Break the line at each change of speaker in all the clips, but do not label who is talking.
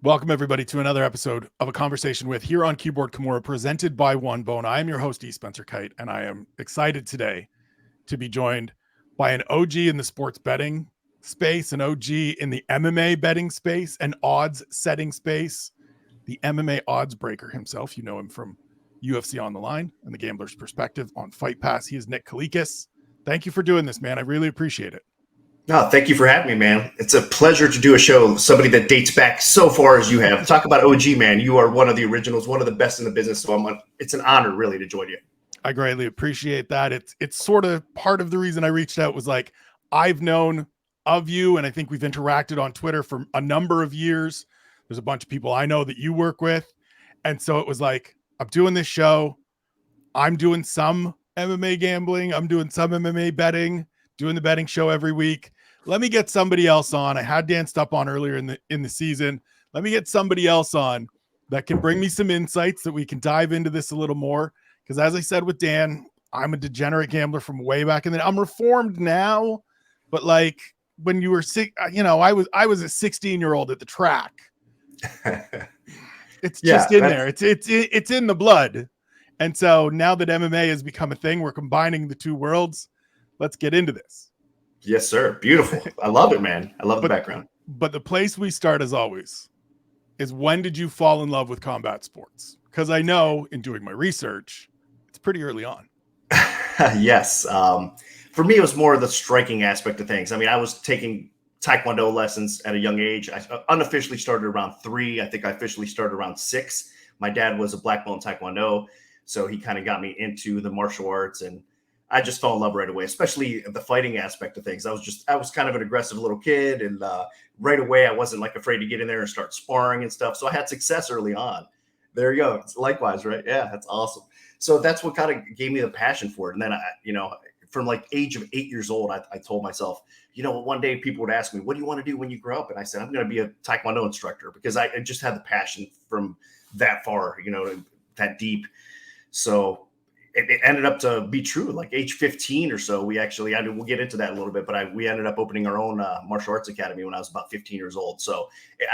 Welcome, everybody, to another episode of A Conversation With here on Keyboard Kimura, presented by One Bone. I am your host, E. Spencer Kyte, and I am excited today to be joined by an OG in the sports betting space, an OG in the MMA betting space, an odds setting space, the MMA odds breaker himself. You know him from UFC On the Line and The Gambler's Perspective on Fight Pass. He is Nick Kalikas. Thank you for doing this, man. I really appreciate it.
No, thank you for having me, man. It's a pleasure to do a show, somebody that dates back so far as you have. Talk about OG, man. You are one of the originals, one of the best in the business. So it's an honor, really, to join you.
I greatly appreciate that. It's sort of part of the reason I reached out was like, I've known of you, and I think we've interacted on Twitter for a number of years. There's a bunch of people I know that you work with. And so it was like, I'm doing this show. I'm doing some MMA gambling. I'm doing some MMA betting, doing the betting show every week. Let me get somebody else on. I had Dan Stupp on earlier in the season. Let me get somebody else on that can bring me some insights that we can dive into this a little more. Because as I said with Dan, I'm a degenerate gambler from way back in the day. I'm reformed now, but like when you were sick, I was a 16-year-old at the track. It's just in there. It's in the blood. And so now that MMA has become a thing, we're combining the two worlds. Let's get into this.
Yes, sir. Beautiful. I love it, man. I love the background.
But the place we start, as always, is when did you fall in love with combat sports? Because I know in doing my research, it's pretty early on.
Yes. For me, it was more of the striking aspect of things. I mean, I was taking Taekwondo lessons at a young age. I unofficially started around 3. I think I officially started around 6. My dad was a black belt in Taekwondo, so he kind of got me into the martial arts, and I just fell in love right away, especially the fighting aspect of things. I was kind of an aggressive little kid, and right away I wasn't like afraid to get in there and start sparring and stuff. So I had success early on. There you go. It's likewise, right? Yeah, that's awesome. So that's what kind of gave me the passion for it. And then from like age of 8 years old, I told myself, one day people would ask me, what do you want to do when you grow up? And I said, I'm going to be a Taekwondo instructor, because I just had the passion from that far, that deep. So it ended up to be true. Like age 15 or so, we'll get into that a little bit, but we ended up opening our own martial arts academy when I was about 15 years old. So,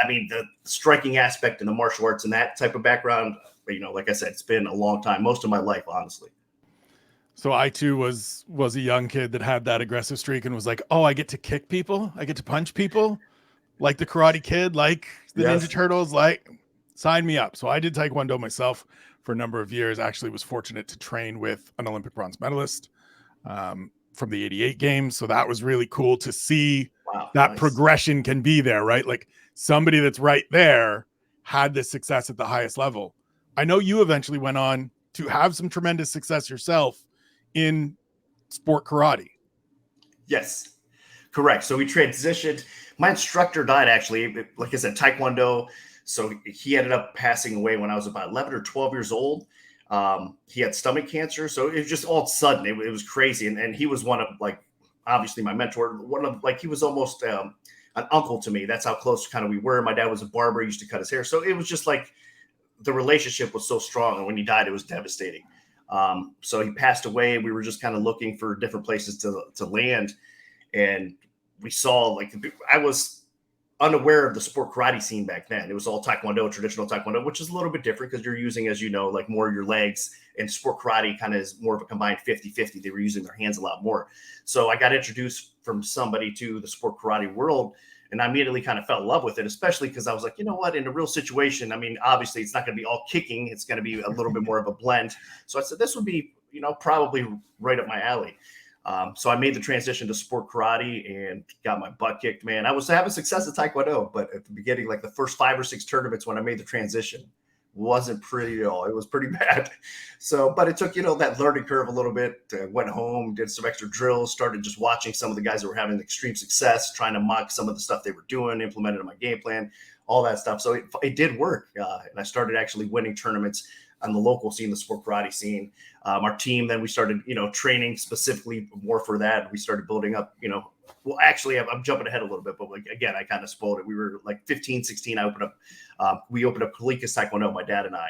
I mean, the striking aspect in the martial arts and that type of background, like I said, it's been a long time, most of my life, honestly.
So I too was a young kid that had that aggressive streak and was like, oh, I get to kick people. I get to punch people like the Karate Kid, like the Ninja Turtles, like sign me up. So I did Taekwondo myself for a number of years. Actually was fortunate to train with an Olympic bronze medalist from the 88 games. So that was really cool to see that progression can be there, right? Like somebody that's right there had this success at the highest level. I know you eventually went on to have some tremendous success yourself in sport karate.
Yes, correct. So we transitioned. My instructor died, actually, like I said, Taekwondo. So he ended up passing away when I was about 11 or 12 years old. He had stomach cancer. So it was just all sudden. It was crazy. And he was one of, like, obviously my mentor, he was almost an uncle to me. That's how close kind of we were. My dad was a barber. He used to cut his hair. So it was just like the relationship was so strong. And when he died, it was devastating. So he passed away. We were just kind of looking for different places to land. And we saw, I was unaware of the sport karate scene back then. It was all Taekwondo, traditional Taekwondo, which is a little bit different because you're using, as you know, like more of your legs, and sport karate kind of is more of a combined 50-50. They were using their hands a lot more. So I got introduced from somebody to the sport karate world, and I immediately kind of fell in love with it, especially because I was like, you know what, in a real situation, I mean, obviously it's not going to be all kicking. It's going to be a little bit more of a blend. So I said, this would be, probably right up my alley. So I made the transition to sport karate and got my butt kicked, man. I was having success at Taekwondo, but at the beginning, like the first 5 or 6 tournaments when I made the transition, wasn't pretty at all. It was pretty bad. So, but it took, that learning curve a little bit. Went home, did some extra drills, started just watching some of the guys that were having extreme success, trying to mock some of the stuff they were doing, implemented in my game plan, all that stuff. So it did work. And I started actually winning tournaments on the local scene, the sport karate scene. Our team, then we started, training specifically more for that. We started building up, well, actually, I'm jumping ahead a little bit, but again, I kind of spoiled it. We were like 15, 16. We opened up Kalikas Taekwondo, my dad and I.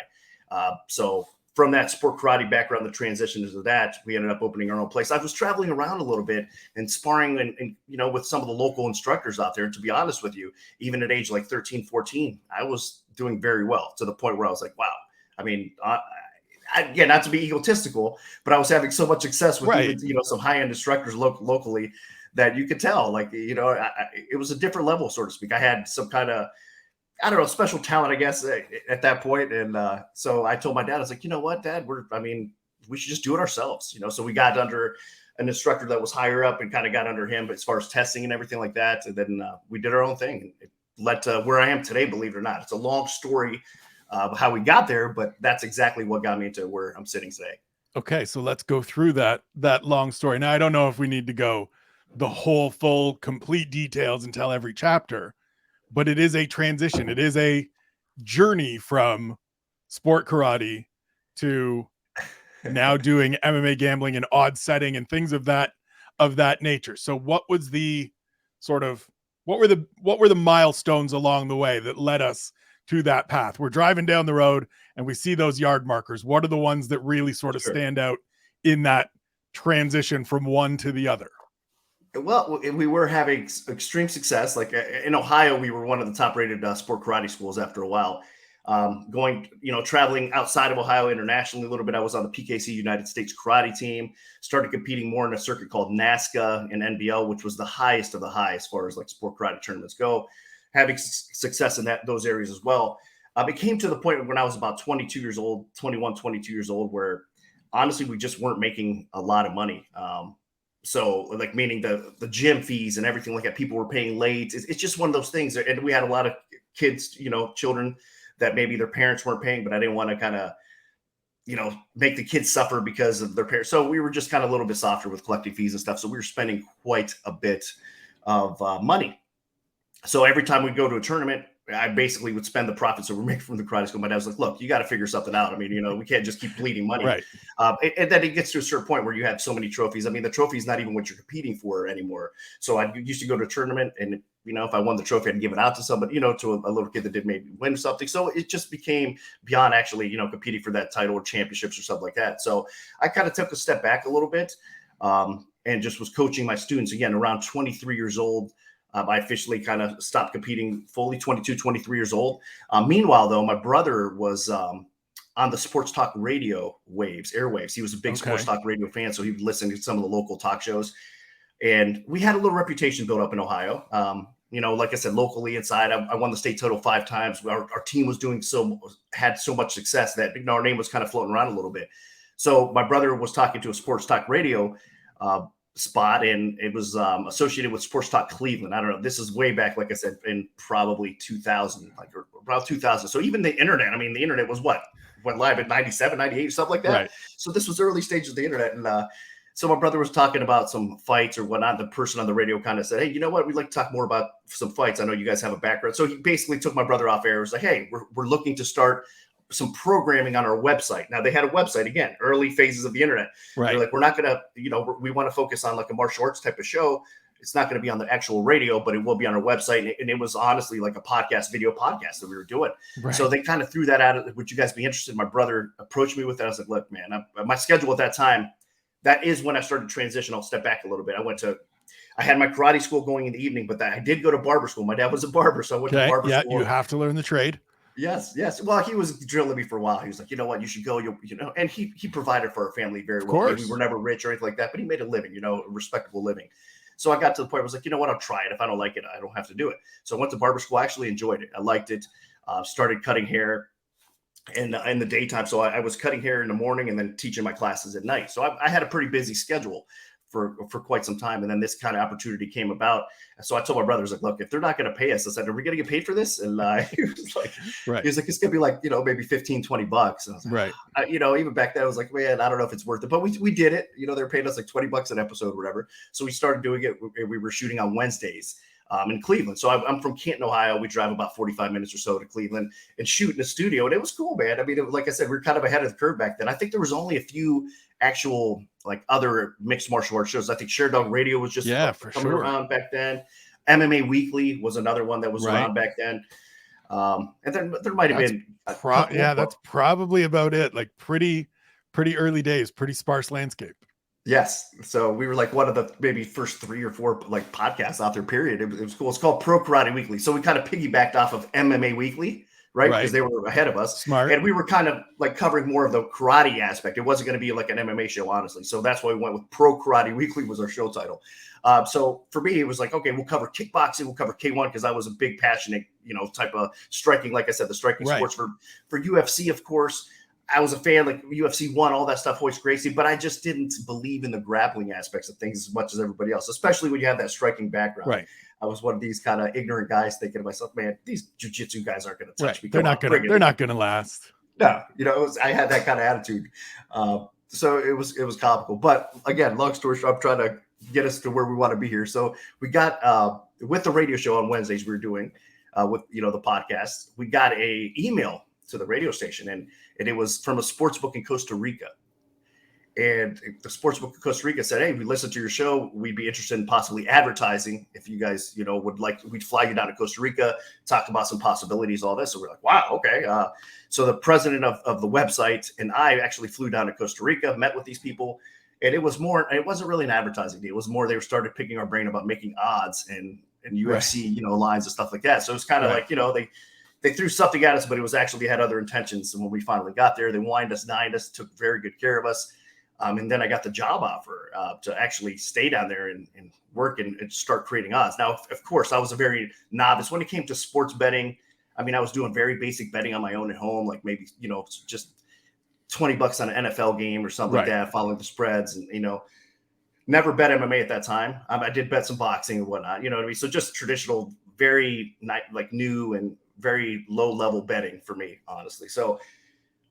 So from that sport karate background, the transition into that, we ended up opening our own place. I was traveling around a little bit and sparring and with some of the local instructors out there. And to be honest with you, even at age like 13, 14, I was doing very well, to the point where I was like, wow. I mean, again, not to be egotistical, but I was having so much success with even, some high-end instructors locally that you could tell, like, it was a different level, so to speak. I had some kind of, I don't know, special talent, I guess, at that point. And so I told my dad, I was like, you know what, Dad, we should just do it ourselves. So we got under an instructor that was higher up and kind of got under him, but as far as testing and everything like that. And then we did our own thing. It led to where I am today, believe it or not. It's a long story of how we got there, but that's exactly what got me into where I'm sitting today.
Okay, so let's go through that long story. Now, I don't know if we need to go the whole full complete details and tell every chapter, but it is a transition. It is a journey from sport karate to now doing MMA gambling and odds setting and things of that nature. So what was the sort of, what were the milestones along the way that led us to that path? We're driving down the road and we see those yard markers. What are the ones that really sort of stand out in that transition from one to the other?
Well, we were having extreme success. Like in Ohio, we were one of the top rated sport karate schools after a while. Traveling outside of Ohio internationally a little bit. I was on the PKC United States karate team, started competing more in a circuit called NASCA and NBL, which was the highest of the high as far as like sport karate tournaments go, having success in those areas as well. It came to the point when I was about 22 years old, where honestly, we just weren't making a lot of money. So like, meaning the gym fees and everything like that, people were paying late. It's just one of those things. And we had a lot of kids, children that maybe their parents weren't paying, but I didn't want to kind of, make the kids suffer because of their parents. So we were just kind of a little bit softer with collecting fees and stuff. So we were spending quite a bit of money. So every time we'd go to a tournament, I basically would spend the profits that we're making from the karate school. My dad was like, look, you got to figure something out. I mean, we can't just keep bleeding money. Right. And then it gets to a certain point where you have so many trophies. I mean, the trophy is not even what you're competing for anymore. So I used to go to a tournament and, if I won the trophy, I'd give it out to somebody, to a little kid that did maybe win something. So it just became beyond actually, competing for that title or championships or something like that. So I kind of took a step back a little bit and just was coaching my students again around 23 years old. I officially kind of stopped competing fully, 22, 23 years old. Meanwhile, though, my brother was on the sports talk radio airwaves. He was a big sports talk radio fan, so he would listen to some of the local talk shows. And we had a little reputation built up in Ohio. Like I said, locally inside, I won the state total 5 times. Our team was had so much success that our name was kind of floating around a little bit. So my brother was talking to a sports talk radio spot, and it was associated with Sports Talk Cleveland. I don't know. This is way back, like I said, in probably 2000, like around 2000. So even the internet, the internet was went live at 97, 98, something like that. Right. So this was early stages of the internet. And so my brother was talking about some fights or whatnot. The person on the radio kind of said, hey, you know what? We'd like to talk more about some fights. I know you guys have a background. So he basically took my brother off air. It was like, hey, we're looking to start some programming on our website. Now they had a website, again, early phases of the internet. Right. They're like, we're not going to, we want to focus on like a martial arts type of show. It's not going to be on the actual radio, but it will be on our website. And it was honestly like a video podcast that we were doing. Right. So they kind of threw that out. Would you guys be interested? My brother approached me with that. I was like, look, man, my schedule at that time, that is when I started to transition. I'll step back a little bit. I had my karate school going in the evening, but I did go to barber school. My dad was a barber, so I went to barber school. You
have to learn the trade.
Yes. Well, he was drilling me for a while. He was like, you know what, you should go. And he provided for our family very well. We were never rich or anything like that, but he made a living, a respectable living. So I got to the point where I was like, you know what, I'll try it. If I don't like it, I don't have to do it. So I went to barber school. I actually enjoyed it. I liked it. Started cutting hair in the daytime. So I was cutting hair in the morning and then teaching my classes at night. So I had a pretty busy schedule for quite some time. And then this kind of opportunity came about. So I told my brother, I was like, look, if they're not going to pay us, I said, are we going to get paid for this? And he was like, it's going to be like, maybe $15, $20. And I was like, right. Even back then I was like, man, I don't know if it's worth it, but we did it. They're paying us like $20 an episode or whatever. So we started doing it. We were shooting on Wednesdays in Cleveland. So I'm from Canton, Ohio. We drive about 45 minutes or so to Cleveland and shoot in the studio. And it was cool, man. Like I said, we were kind of ahead of the curve back then. I think there was only a few actual like other mixed martial arts shows. I think Share Dog Radio was just coming around back then. MMA Weekly was another one that was around back then. And then there might have been
that's probably about it. Like pretty early days, pretty sparse landscape.
Yes. So we were like one of the maybe first 3 or 4 like podcasts out there, period. It was cool. It's called Pro Karate Weekly. So we kind of piggybacked off of MMA Weekly, right? Because they were ahead of us.
Smart.
And we were kind of like covering more of the karate aspect. It wasn't going to be like an MMA show, honestly. So that's why we went with Pro Karate Weekly was our show title. So for me, it was like, okay, we'll cover kickboxing, we'll cover K1 because I was a big passionate, type of striking. Like I said, the striking sports for UFC, of course. I was a fan, like UFC 1, all that stuff, Hoist Gracie, but I just didn't believe in the grappling aspects of things as much as everybody else, especially when you have that striking background.
Right.
I was one of these kind of ignorant guys thinking to myself, man, these jiu-jitsu guys aren't going to touch me.
They're not going to last.
No, I had that kind of attitude. So it was comical. But again, long story short, I'm trying to get us to where we want to be here. So we got with the radio show on Wednesdays we were doing with the podcast, we got a email to the radio station, and it was from a sports book in Costa Rica. And the sports book in Costa Rica said, hey, we listened to your show. We'd be interested in possibly advertising. If you guys, would like, we'd fly you down to Costa Rica, talk about some possibilities, all this. So we're like, wow, okay. So the president of the website and I actually flew down to Costa Rica, met with these people. And it wasn't really an advertising deal. It was more, they started picking our brain about making odds and UFC, lines and stuff like that. So it's kind of like, they threw something at us, but it was actually had other intentions. And when we finally got there, they wined us, dined us, took very good care of us. And then I got the job offer to actually stay down there and work and start creating odds. Now, of course, I was a very novice when it came to sports betting. I mean, I was doing very basic betting on my own at home, like maybe, just $20 on an NFL game or something like that, following the spreads and, never bet MMA at that time. I did bet some boxing and whatnot, you know what I mean? So just traditional, very new and very low level betting for me, honestly. So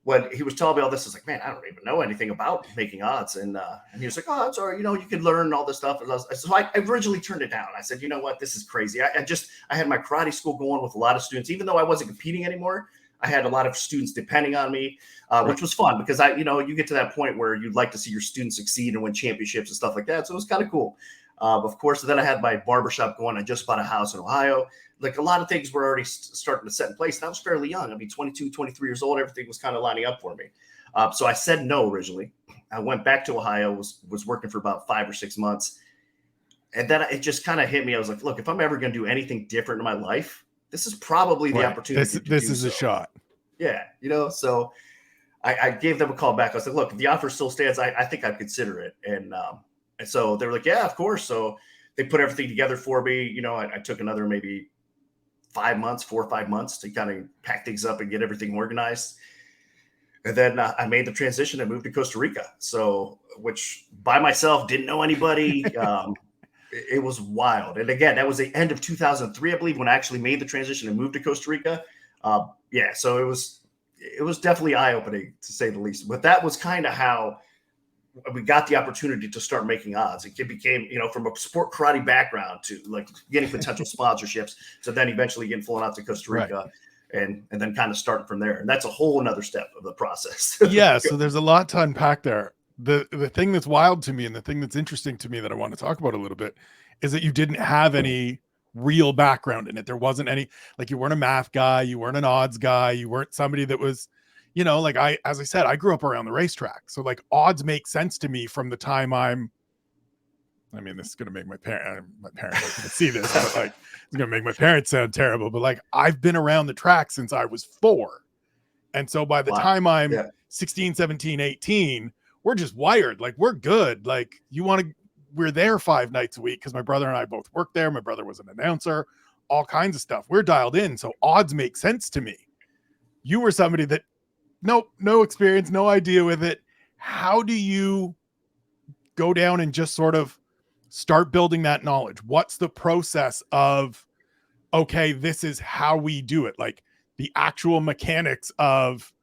when he was telling me all this, I was like, man, I don't even know anything about making odds. And he was like, oh, that's all right. You can learn all this stuff. And so I originally turned it down. I said, you know what, this is crazy. I had my karate school going with a lot of students, even though I wasn't competing anymore. I had a lot of students depending on me, which was fun because you get to that point where you'd like to see your students succeed and win championships and stuff like that. So it was kind of cool. Of course, then I had my barbershop going. I just bought a house in Ohio. Like a lot of things were already starting to set in place. And I was fairly young. I mean, 22, 23 years old. Everything was kind of lining up for me. So I said no originally. I went back to Ohio, was working for about 5 or 6 months. And then it just kind of hit me. I was like, look, if I'm ever going to do anything different in my life, this is probably the opportunity.
This is a shot.
Yeah. So I gave them a call back. I was like, look, if the offer still stands, I think I'd consider it. And so they were like, yeah, of course. So they put everything together for me. I took another maybe 4 or 5 months to kind of pack things up and get everything organized. And then I made the transition and moved to Costa Rica. So, which by myself, didn't know anybody. It was wild. And again, that was the end of 2003, I believe, when I actually made the transition and moved to Costa Rica. So it was definitely eye-opening, to say the least. But that was kind of how we got the opportunity to start making odds. It became, from a sport karate background to like getting potential sponsorships to then eventually getting flown out to Costa Rica and then kind of starting from there. And that's a whole nother step of the process.
Yeah. So there's a lot to unpack there. The thing that's wild to me and the thing that's interesting to me that I want to talk about a little bit is that you didn't have any real background in it. There wasn't any, like, you weren't a math guy, you weren't an odds guy, you weren't somebody that was, as I said, I grew up around the racetrack. So like odds make sense to me from the time this is going to make my parents can see this, but like, it's going to make my parents sound terrible, but like, I've been around the track since I was 4. And so by the time I'm 16, 17, 18, we're just wired. Like, we're good. Like, we're there 5 nights a week because my brother and I both worked there. My brother was an announcer, all kinds of stuff. We're dialed in. So odds make sense to me. You were somebody that, no experience, no idea with it. How do you go down and just sort of start building that knowledge? What's the process of, okay, this is how we do it? Like the actual mechanics of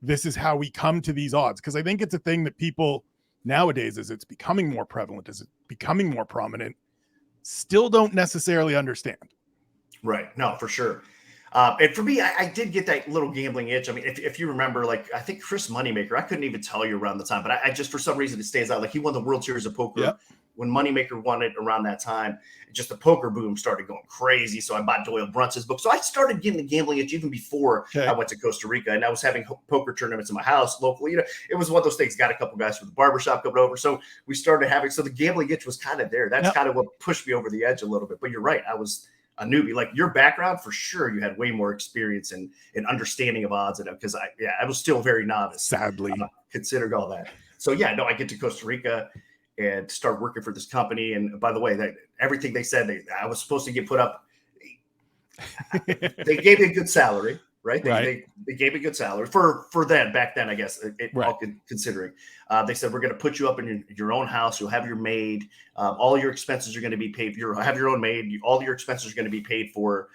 this is how we come to these odds. Because I think it's a thing that people nowadays, as it's becoming more prevalent, as it's becoming more prominent, still don't necessarily understand.
Right. No, for sure. And for me, I did get that little gambling itch. I mean, if you remember, like, I think Chris Moneymaker, I couldn't even tell you around the time, but I just, for some reason, it stays out. Like, he won the World Series of Poker when Moneymaker won it around that time, just the poker boom started going crazy. So I bought Doyle Brunson's book. So I started getting the gambling itch even before I went to Costa Rica, and I was having poker tournaments in my house locally. You know, it was one of those things. Got a couple guys from the barbershop coming over, so we started having. So the gambling itch was kind of there. That's kind of what pushed me over the edge a little bit. But you're right, I was a newbie. Like your background, for sure, you had way more experience and understanding of odds and because I was still very novice.
Sadly,
considering all that. So yeah, no, I get to Costa Rica and start working for this company. And by the way, that everything they said, I was supposed to get put up. They gave me a good salary, right? They gave me a good salary for them back then, I guess, all considering. They said, we're going to put you up in your own house. You'll have your maid. All your expenses are going to be paid. You'll have your own maid. All your expenses are going to be paid for,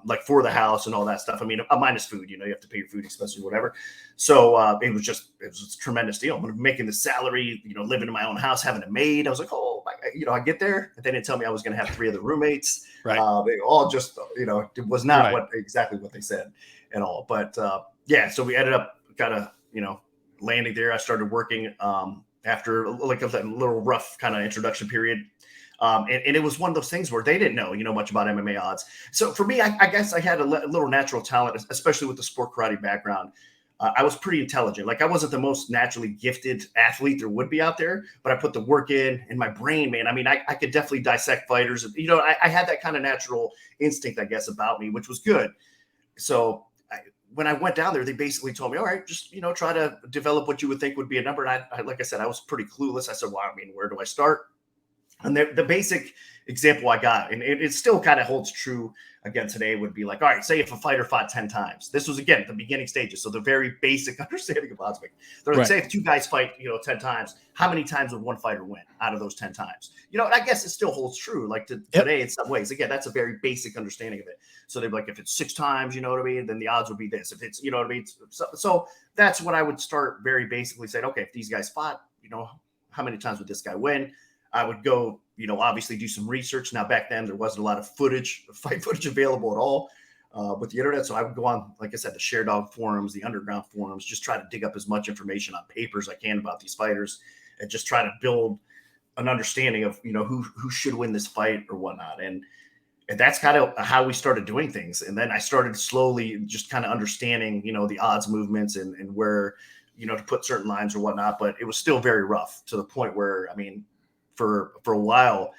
like for the house and all that stuff. I mean, minus food, you know, you have to pay your food expenses or whatever. So it was a tremendous deal. I'm making the salary, you know, living in my own house, having a maid. I was like, oh, you know, I get there. But they didn't tell me I was going to have 3 other roommates. They all just, you know, it was not exactly what they said at all. But yeah, so we ended up kind of, you know, landing there. I started working after like a little rough kind of introduction period. And it was one of those things where they didn't know, you know, much about MMA odds. So for me, I guess I had a little natural talent, especially with the sport karate background. I was pretty intelligent. Like I wasn't the most naturally gifted athlete there would be out there, but I put the work in my brain, man. I mean, I could definitely dissect fighters. You know, I had that kind of natural instinct, I guess, about me, which was good. So when I went down there, they basically told me, all right, just, you know, try to develop what you would think would be a number. And I like I said, I was pretty clueless. I said, well, I mean, where do I start? And the basic example I got, and it still kind of holds true again today, would be like, all right, say if a fighter fought 10 times. This was, again, the beginning stages. So the very basic understanding of oddsmaking. They're like, say if 2 guys fight, you know, 10 times, how many times would one fighter win out of those 10 times? You know, and I guess it still holds true. Like today in some ways, again, that's a very basic understanding of it. So they'd be like, if it's 6 times, you know what I mean, then the odds would be this. If it's, you know what I mean? So that's what I would start very basically saying, okay, if these guys fought, you know, how many times would this guy win? I would go, you know, obviously do some research. Now, back then, there wasn't a lot of fight footage available at all with the internet. So I would go on, like I said, the Sharedog forums, the underground forums, just try to dig up as much information on papers I can about these fighters and just try to build an understanding of, you know, who should win this fight or whatnot. And that's kind of how we started doing things. And then I started slowly just kind of understanding, you know, the odds movements and where, you know, to put certain lines or whatnot. But it was still very rough to the point where, I mean, for a while,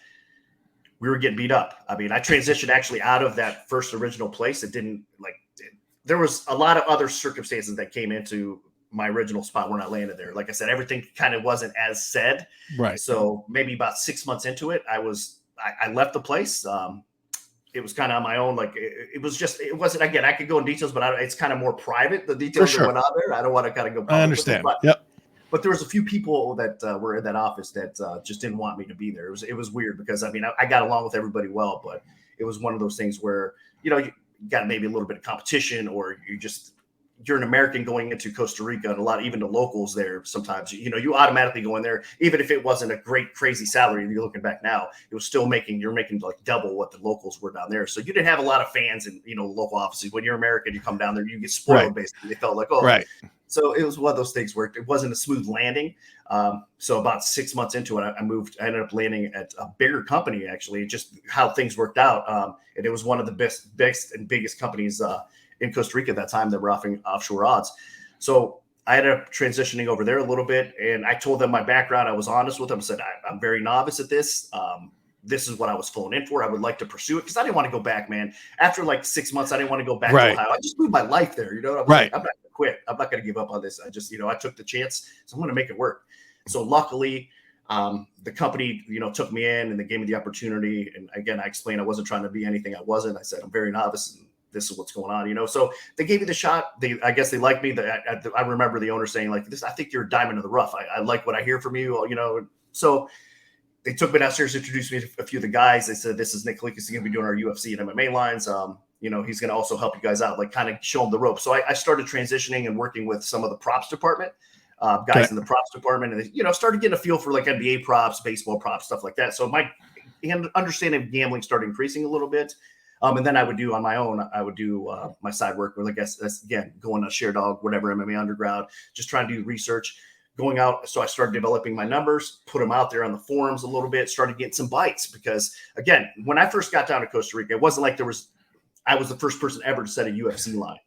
we were getting beat up. I mean, I transitioned actually out of that first original place. There was a lot of other circumstances that came into my original spot when I landed there. Like I said, everything kind of wasn't as said. Right. So maybe about 6 months into it, I left the place. It was kind of on my own. Like it wasn't, again, I could go in details, but it's kind of more private. The details that went on there. I don't want to kind of go public.
I understand.
But there was a few people that were in that office that just didn't want me to be there. It was weird because, I mean, I got along with everybody well, but it was one of those things where, you know, you got maybe a little bit of competition, or you're an American going into Costa Rica, and a lot, even the locals there, sometimes, you know, you automatically go in there, even if it wasn't a great, crazy salary. You're looking back now, it was still you're making like double what the locals were down there. So you didn't have a lot of fans in, you know, local offices. When you're American, you come down there, you get spoiled, basically. They felt like, oh, right. So it was one of those things where it wasn't a smooth landing. So about 6 months into it, I ended up landing at a bigger company, actually, just how things worked out. And it was one of the best and biggest companies in Costa Rica at that time that were offering offshore odds. So I ended up transitioning over there a little bit, and I told them my background. I was honest with them. I said, I'm very novice at this. This is what I was flown in for. I would like to pursue it because I didn't want to go back, man. After like 6 months, I didn't want to go back to Ohio. I just moved my life there. You know, I was like, I'm not going to quit. I'm not going to give up on this. I just, you know, I took the chance. So I'm going to make it work. So luckily, the company, you know, took me in and they gave me the opportunity. And again, I explained I wasn't trying to be anything I wasn't. I said, I'm very novice and this is what's going on, you know? So they gave me the shot. I guess they liked me. I remember the owner saying like this, I think you're a diamond in the rough. I like what I hear from you, you know? So they took me downstairs, introduced me to a few of the guys. They said, this is Nick Kalikas. He's going to be doing our UFC and MMA lines. You know, he's going to also help you guys out, like kind of show them the ropes. So I started transitioning and working with some of the props department, guys in the props department, and, you know, started getting a feel for like NBA props, baseball props, stuff like that. So my understanding of gambling started increasing a little bit. And then I would do on my own, my side work with, I guess, that's again, going to Sharedog, whatever, MMA Underground, just trying to do research. going out. So I started developing my numbers, put them out there on the forums a little bit, started getting some bites because, again, when I first got down to Costa Rica, it wasn't like I was the first person ever to set a UFC line.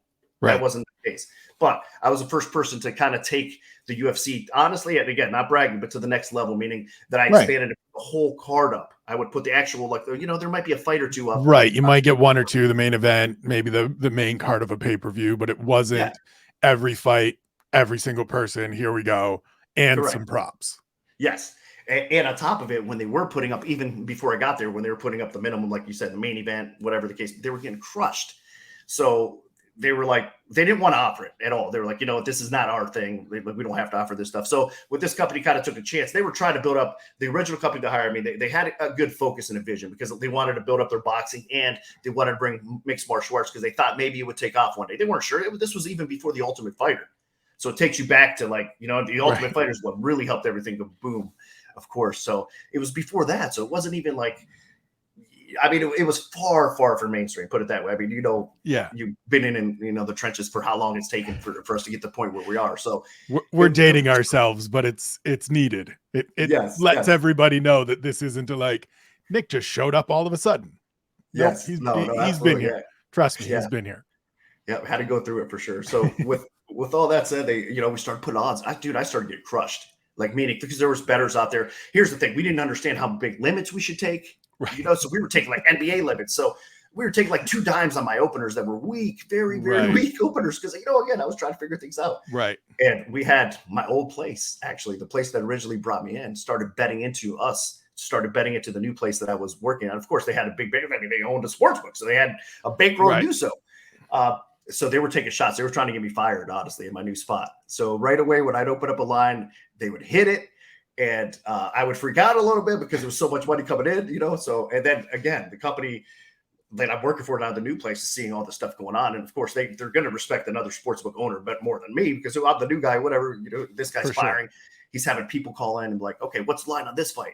Right.
That wasn't the case. But I was the first person to kind of take the UFC, honestly, and again, not bragging, but to the next level, meaning that I expanded the whole card up. I would put the actual, like, there might be a fight or two up.
Right. You might get one or two, the main event, maybe the main card of a pay-per-view, but it wasn't every fight, every single person. Here we go. And some props.
Yes. And on top of it, when they were putting up, even before I got there, when they were putting up the minimum, like you said, the main event, whatever the case, they were getting crushed. So they were like, they didn't want to offer it at all. They were like, this is not our thing. We don't have to offer this stuff. So with this company kind of took a chance. They were trying to build up the original company to hire me. They had a good focus and a vision because they wanted to build up their boxing and they wanted to bring mixed martial arts because they thought maybe it would take off one day. They weren't sure. This was even before the Ultimate Fighter. So it takes you back to the Ultimate Fighter is what really helped everything go boom, of course. So it was before that. So it wasn't even like, it was far, far from mainstream, put it that way. You've been in the trenches for how long it's taken for us to get to the point where we are. So
we're dating ourselves, but it's needed. It lets everybody know that this isn't like Nick just showed up all of a sudden.
Yes.
He's been here. Trust me, he's been here.
Yeah. Had to go through it for sure. So with all that said, we started putting odds. I started getting crushed, meaning because there was bettors out there. Here's the thing. We didn't understand how big limits we should take. Right. So we were taking like NBA limits. So we were taking like 2 dimes on my openers that were weak, very, very weak openers. Because, again, I was trying to figure things out.
Right.
And we had my old place, actually, the place that originally brought me in, started betting into the new place that I was working on. Of course, they had they owned a sports book. So they had a bankroll to do so. So they were taking shots. They were trying to get me fired, honestly, in my new spot. So right away, when I'd open up a line, they would hit it. And I would freak out a little bit because there was so much money coming in, So, and then again, the company that I'm working for now, the new place, is seeing all the stuff going on. And of course, they're going to respect another sportsbook owner, but more than me because I'm the new guy, whatever, this guy's firing. Sure. He's having people call in and be like, okay, what's the line on this fight?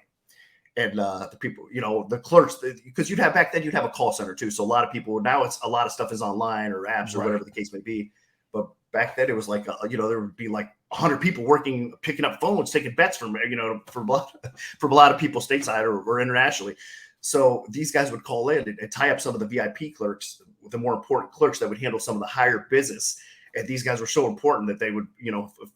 And the people, the clerks, because you'd have a call center too. So a lot of people now, a lot of stuff is online or apps or whatever the case may be. But back then it was like, there would be like 100 people working, picking up phones, taking bets from a lot of people stateside or internationally. So these guys would call in and tie up some of the VIP clerks, the more important clerks that would handle some of the higher business. And these guys were so important that they would,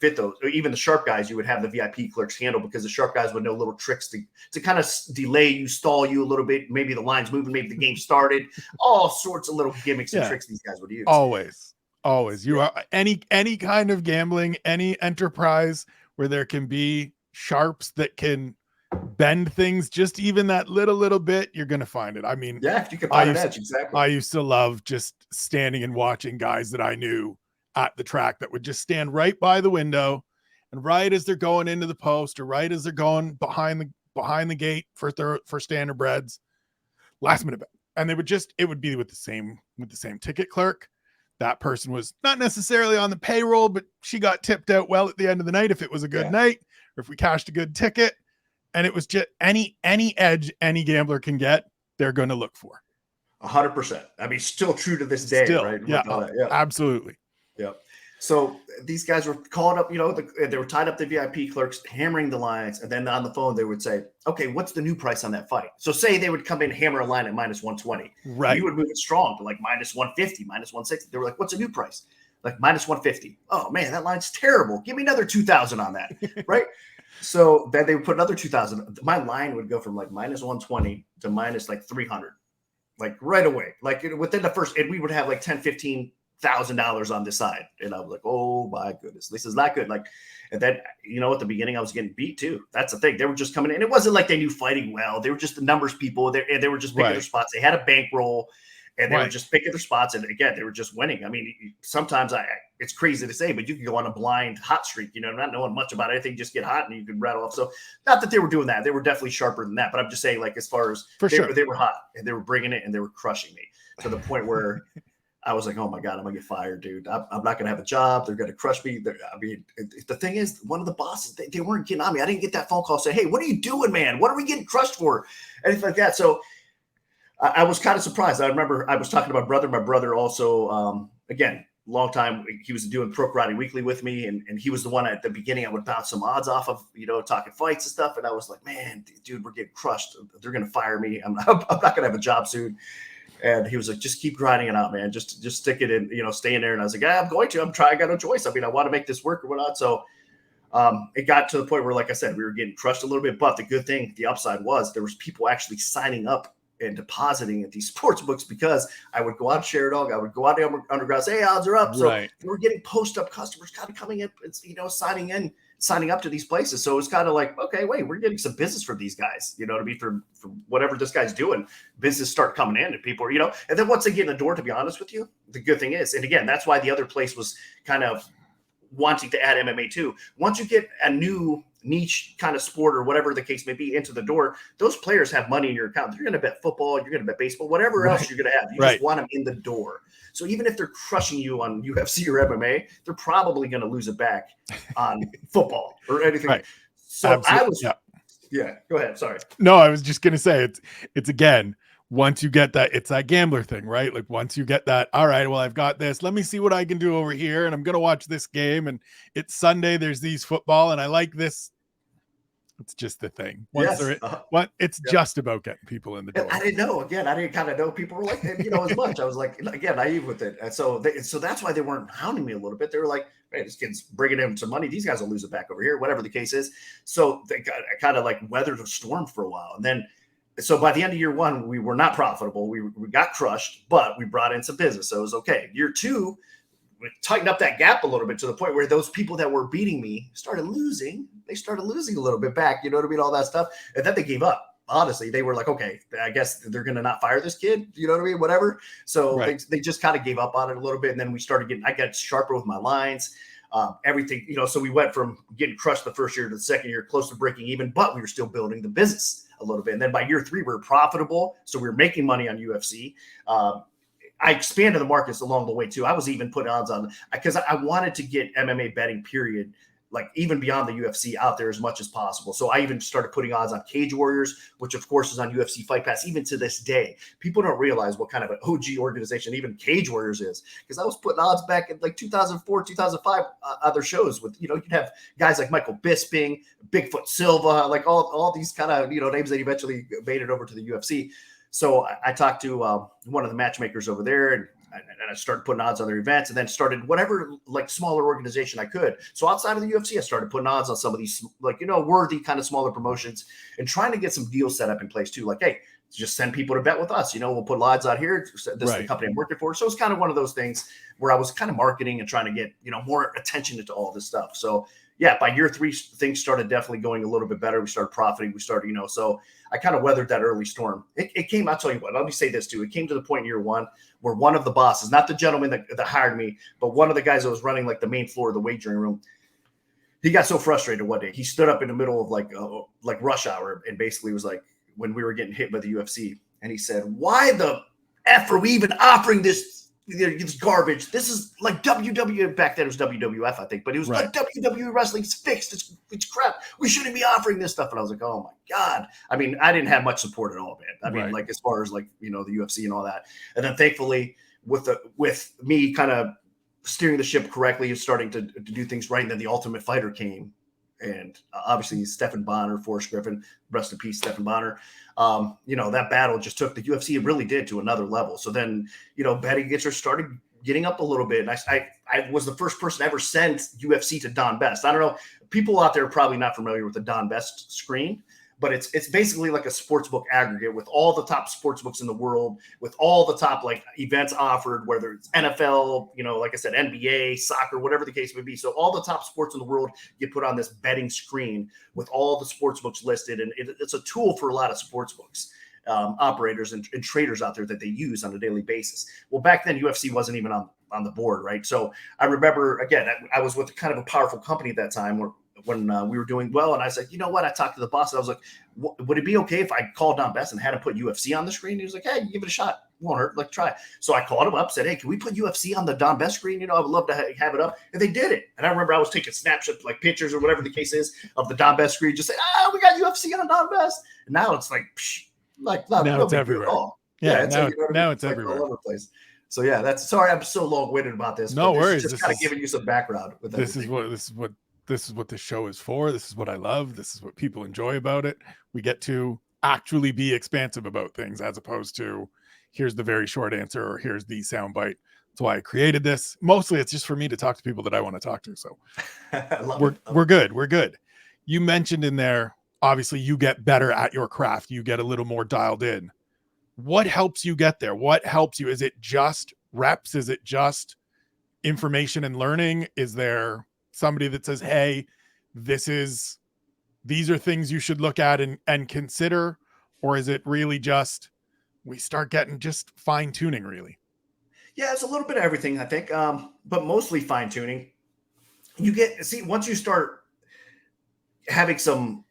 fit those. Even the sharp guys, you would have the VIP clerks handle because the sharp guys would know little tricks to kind of delay you, stall you a little bit. Maybe the line's moving, maybe the game started. All sorts of little gimmicks and tricks these guys would use.
Always. You are any kind of gambling, any enterprise where there can be sharps that can bend things just even that little bit, you're going to find it.
If you can find an edge, exactly.
I used to love just standing and watching guys that I knew at the track that would just stand right by the window, and right as they're going into the post or right as they're going behind the gate for standardbreds, last minute bet. And it would be with the same ticket clerk. That person was not necessarily on the payroll, but she got tipped out well at the end of the night if it was a good night or if we cashed a good ticket. And it was just any edge any gambler can get, they're going to look for.
100%. Still true to this day, right?
Yeah, absolutely.
Yeah. So these guys were calling up, they were tied up the VIP clerks, hammering the lines. And then on the phone, they would say, okay, what's the new price on that fight? So say they would come in, hammer a line at minus 120.
Right.
You would move it strong to like minus 150, minus 160. They were like, what's a new price? Like minus 150. Oh man, that line's terrible. Give me another 2,000 on that. Right. So then they would put another 2,000. My line would go from like minus 120 to minus like 300, like right away, like within the first, and we would have like 10, 15 $1,000 on this side. And I was like, oh my goodness, this is not good. Like, and then, at the beginning I was getting beat too. That's the thing. They were just coming in. It wasn't like they knew fighting well. They were just the numbers people. They were just picking their spots. They had a bankroll and they were just picking their spots. And again, they were just winning. Sometimes it's crazy to say, but you can go on a blind hot streak, not knowing much about anything, just get hot and you can rattle off. So not that they were doing that. They were definitely sharper than that, but I'm just saying, like, as far as they were hot and they were bringing it and they were crushing me to the point where I was like, oh my God, I'm gonna get fired, dude. I'm not gonna have a job. They're gonna crush me. The thing is, one of the bosses, they weren't getting on me. I didn't get that phone call saying, hey, what are you doing, man? What are we getting crushed for? Anything like that. So I was kind of surprised. I remember I was talking to my brother. My brother also, again, long time. He was doing Pro Karate Weekly with me, and he was the one at the beginning I would bounce some odds off of, talking fights and stuff. And I was like, man, dude, we're getting crushed. They're going to fire me. I'm not going to have a job soon. And he was like, just keep grinding it out, man. Just stick it in, stay in there. And I was like, yeah, I'm going to. I'm trying. I got no choice. I mean, I want to make this work or whatnot. So it got to the point where, like I said, we were getting crushed a little bit. But the good thing, the upside was there was people actually signing up and depositing at these sports books, because I would go out to Sherdog, I would go out to Underground, say, hey, odds are up. So we're getting post-up customers kind of coming in, signing up to these places. So it's kind of like, okay, wait, we're getting some business from these guys, for whatever this guy's doing. Business start coming in, and people are, and then once they get in the door, to be honest with you, the good thing is, and again, that's why the other place was kind of wanting to add MMA too. Once you get a new niche kind of sport or whatever the case may be into the door, those players have money in your account. You're going to bet football, you're going to bet baseball, whatever else you're going to have. You just want them in the door. So even if they're crushing you on UFC or MMA, they're probably going to lose it back on football or anything. So absolutely. Go ahead. Sorry.
No, I was just going to say it's again, once you get that, it's that gambler thing, right? Like once you get that, all right, well, I've got this, let me see what I can do over here. And I'm going to watch this game, and it's Sunday. There's these football, and I like this. It's just the thing. It's just about getting people in the door.
I didn't know. Again, I didn't kind of know people were like, as much. I was like, again, naive with it. And so that's why they weren't hounding me a little bit. They were like, hey, this kid's bringing in some money. These guys will lose it back over here, whatever the case is. So I kind of like weathered a storm for a while. And then, so by the end of year one, we were not profitable. We got crushed, but we brought in some business. So it was okay. Year two, we tightened up that gap a little bit to the point where those people that were beating me started losing. They started losing a little bit back, all that stuff. And then they gave up. Honestly, they were like, okay, I guess they're going to not fire this kid, whatever. So they just kind of gave up on it a little bit. And then I got sharper with my lines, everything, so we went from getting crushed the first year to the second year, close to breaking even, but we were still building the business a little bit. And then by year three, we were profitable. So we were making money on UFC. I expanded the markets along the way too. I was even putting odds on, because I wanted to get MMA betting period, like even beyond the UFC, out there as much as possible. So I even started putting odds on Cage Warriors, which of course is on UFC Fight Pass. Even to this day, people don't realize what kind of an OG organization even Cage Warriors is, because I was putting odds back in like 2004, 2005 other shows with, you'd have guys like Michael Bisping, Bigfoot Silva, like all these kind of, names that eventually made it over to the UFC. So I talked to one of the matchmakers over there, and I started putting odds on their events, and then started whatever like smaller organization I could. So outside of the UFC, I started putting odds on some of these worthy kind of smaller promotions, and trying to get some deals set up in place too. Like, hey, just send people to bet with us. We'll put odds out here. This is the company I'm working for. So it's kind of one of those things where I was kind of marketing and trying to get, more attention to all this stuff. So yeah, by year three, things started definitely going a little bit better. We started profiting. We started, so I kind of weathered that early storm. It came, I'll tell you what, let me say this too. It came to the point in year one where one of the bosses, not the gentleman that hired me, but one of the guys that was running like the main floor of the wagering room, he got so frustrated one day. He stood up in the middle of like rush hour and basically was like, when we were getting hit by the UFC, and he said, why the F are we even offering this garbage? This is like WWE. Back then it was WWF, I think, but it was like WWE wrestling's fixed. It's crap. We shouldn't be offering this stuff. And I was like, oh my God. I mean, I didn't have much support at all, man. I mean, like as far as like, the UFC and all that. And then thankfully with me kind of steering the ship correctly and starting to do things right. And then the Ultimate Fighter came. And obviously Stephan Bonner, Forrest Griffin, rest in peace, Stephan Bonner. That battle just took the UFC, it really did, to another level. So then, betting interest started getting up a little bit. And I was the first person to ever send UFC to Don Best. I don't know, people out there are probably not familiar with the Don Best screen, but it's basically like a sportsbook aggregate with all the top sportsbooks in the world, with all the top like events offered, whether it's NFL, like I said, NBA, soccer, whatever the case may be. So all the top sports in the world get put on this betting screen with all the sportsbooks listed. And it's a tool for a lot of sportsbooks operators and traders out there that they use on a daily basis. Well, back then UFC wasn't even on the board, right? So I remember, again, I was with kind of a powerful company at that time when we were doing well. And I said, you know what? I talked to the boss. And I was like, would it be okay if I called Don Best and had him put UFC on the screen? He was like, hey, give it a shot. Won't hurt. Like, try. So I called him up, said, hey, can we put UFC on the Don Best screen? I would love to have it up. And they did it. And I remember I was taking snapshots, like pictures or whatever the case is, of the Don Best screen. Just say, we got UFC on Don Best. And now it's like, now it's everywhere.
Yeah, now it's everywhere.
All over the place. So yeah, that's sorry. I'm so long-winded about this.
No
But this is
worries.
just kind of giving you some background with
this
everything.
is what this show is for. This is what I love. This is what people enjoy about it. We get to actually be expansive about things as opposed to here's the very short answer or here's the soundbite. That's why I created this. Mostly it's just for me to talk to people that I want to talk to. So we're good. We're good. You mentioned in there, obviously you get better at your craft. You get a little more dialed in. What helps you get there? What helps you? Is it just reps? Is it just information and learning? Is there somebody that says, hey, these are things you should look at and consider? Or is it really just we start getting just fine tuning really?
Yeah, it's a little bit of everything, I think, but mostly fine tuning. Once you start having some,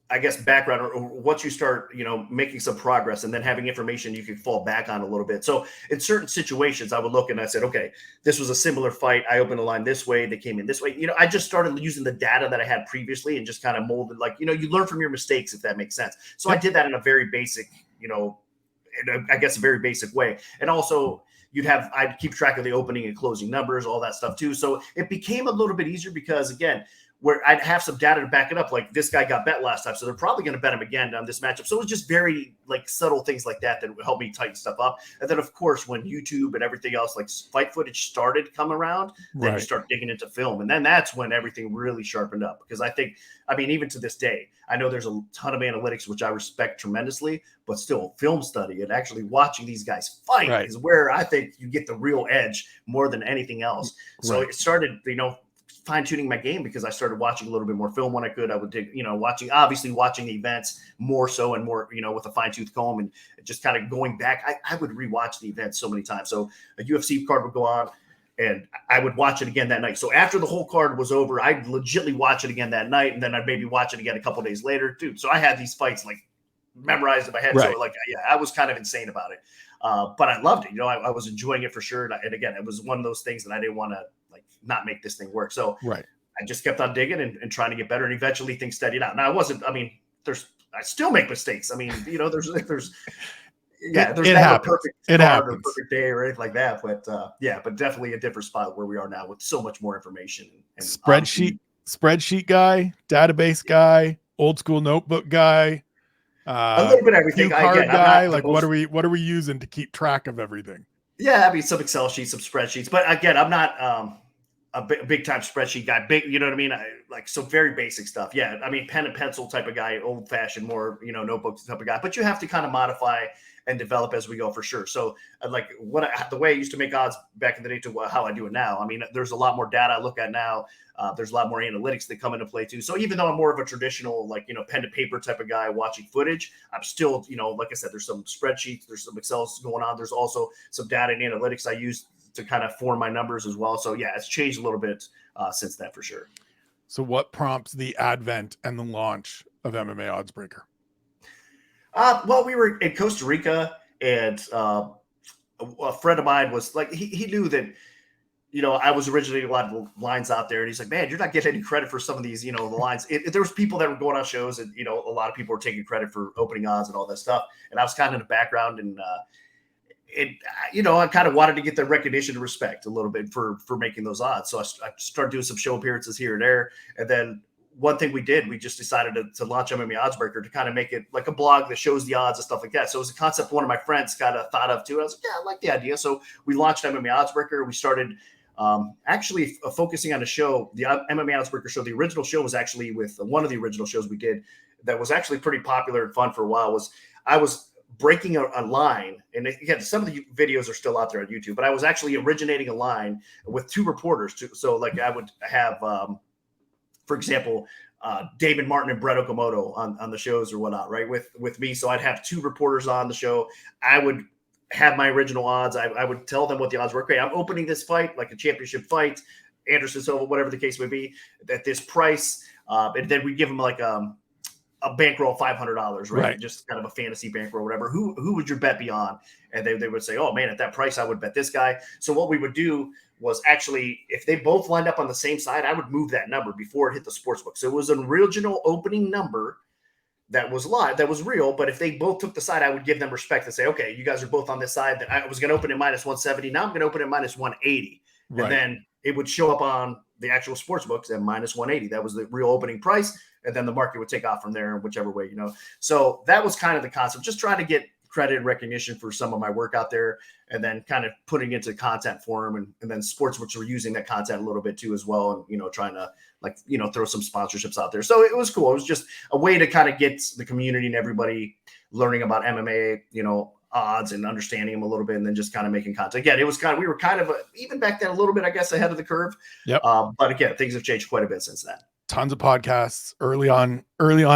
I guess, background, or once you start, making some progress and then having information you can fall back on a little bit. So in certain situations, I would look and I said, okay, this was a similar fight. I opened the line this way. They came in this way. I just started using the data that I had previously and just kind of molded, you learn from your mistakes, if that makes sense. So I did that in a very basic, I guess a very basic way. And also I'd keep track of the opening and closing numbers, all that stuff too. So it became a little bit easier because, again, where I'd have some data to back it up. Like, this guy got bet last time, so they're probably going to bet him again on this matchup. So it was just very subtle things like that would help me tighten stuff up. And then, of course, when YouTube and everything else, like fight footage, started come around, then you start digging into film. And then that's when everything really sharpened up. Because even to this day, I know there's a ton of analytics, which I respect tremendously, but still film study and actually watching these guys fight is where I think you get the real edge more than anything else. So it started, fine-tuning my game because I started watching a little bit more film when I could. I would dig, watching the events more so and more, with a fine-tooth comb and just kind of going back. I would rewatch the events so many times. So a UFC card would go on and I would watch it again that night. So after the whole card was over, I'd legitimately watch it again that night. And then I'd maybe watch it again a couple of days later, dude. So I had these fights memorized in my head. So I was kind of insane about it. But I loved it. I was enjoying it for sure. And again, it was one of those things that I didn't want to not make this thing work. So I just kept on digging and trying to get better. And eventually things steadied out. Now I still make mistakes. There's never a perfect card or perfect day or anything like that. But but definitely a different spot where we are now with so much more information. And
spreadsheet guy, database guy, old school notebook guy,
a little bit of everything.
Card guy. What are we using to keep track of everything?
Yeah, some Excel sheets, some spreadsheets. But again, I'm not a big time spreadsheet guy. Big, you know what I mean? So very basic stuff. Yeah, pen and pencil type of guy, old fashioned, more notebooks type of guy. But you have to kind of modify and develop as we go for sure. So the way I used to make odds back in the day to how I do it now. There's a lot more data I look at now. There's a lot more analytics that come into play too. So even though I'm more of a traditional, pen to paper type of guy watching footage, I'm still, like I said, there's some spreadsheets, there's some Excels going on. There's also some data and analytics I use to kind of form my numbers as well. So yeah, it's changed a little bit since then for sure.
So what prompts the advent and the launch of MMA Oddsbreaker?
Well, we were in Costa Rica and a friend of mine was he knew that, I was originating a lot of lines out there, and he's like, man, you're not getting any credit for some of these, the lines. There was people that were going on shows and, a lot of people were taking credit for opening odds and all that stuff. And I was kind of in the background and, I kind of wanted to get the recognition and respect a little bit for making those odds. So I started doing some show appearances here and there. And then one thing we just decided to launch MMA Oddsbreaker to kind of make it like a blog that shows the odds and stuff like that. So it was a concept one of my friends kind of thought of too. I was like, yeah, I like the idea. So we launched MMA Oddsbreaker. We started actually focusing on a show, the MMA Oddsbreaker show. The original show was actually with one of the original shows we did that was actually pretty popular and fun for a while. I was breaking a line, and again, some of the videos are still out there on YouTube, but I was actually originating a line with two reporters too. So I would have, for example, David Martin and Brett Okamoto on the shows or whatnot, right? With me. So I'd have two reporters on the show. I would have my original odds. I would tell them what the odds were. Okay, I'm opening this fight, like a championship fight, Anderson Silva, whatever the case may be, at this price. And then we give them a bankroll of $500, right? Just kind of a fantasy bankroll, whatever. Who would your bet be on? And they would say, oh man, at that price, I would bet this guy. So what we would do was actually, if they both lined up on the same side, I would move that number before it hit the sports book. So it was an original opening number that was live, that was real. But if they both took the side, I would give them respect and say, okay, you guys are both on this side. That I was going to open at minus 170. Now I'm going to open at minus 180.
Right.
And then it would show up on the actual sports books at minus 180. That was the real opening price. And then the market would take off from there in whichever way, you know. So that was kind of the concept, just trying to get credit and recognition for some of my work out there, and then kind of putting into content form, and then sportsbooks were using that content a little bit too as well, and, you know, trying to, like, you know, throw some sponsorships out there. So it was cool. It was just a way to kind of get the community and everybody learning about MMA, you know, odds and understanding them a little bit, and then just kind of making content. Again, it was kind of, we were kind of even back then a little bit, I guess, ahead of the curve.
Yep.
But again, things have changed quite a bit since then.
Tons of podcasts early on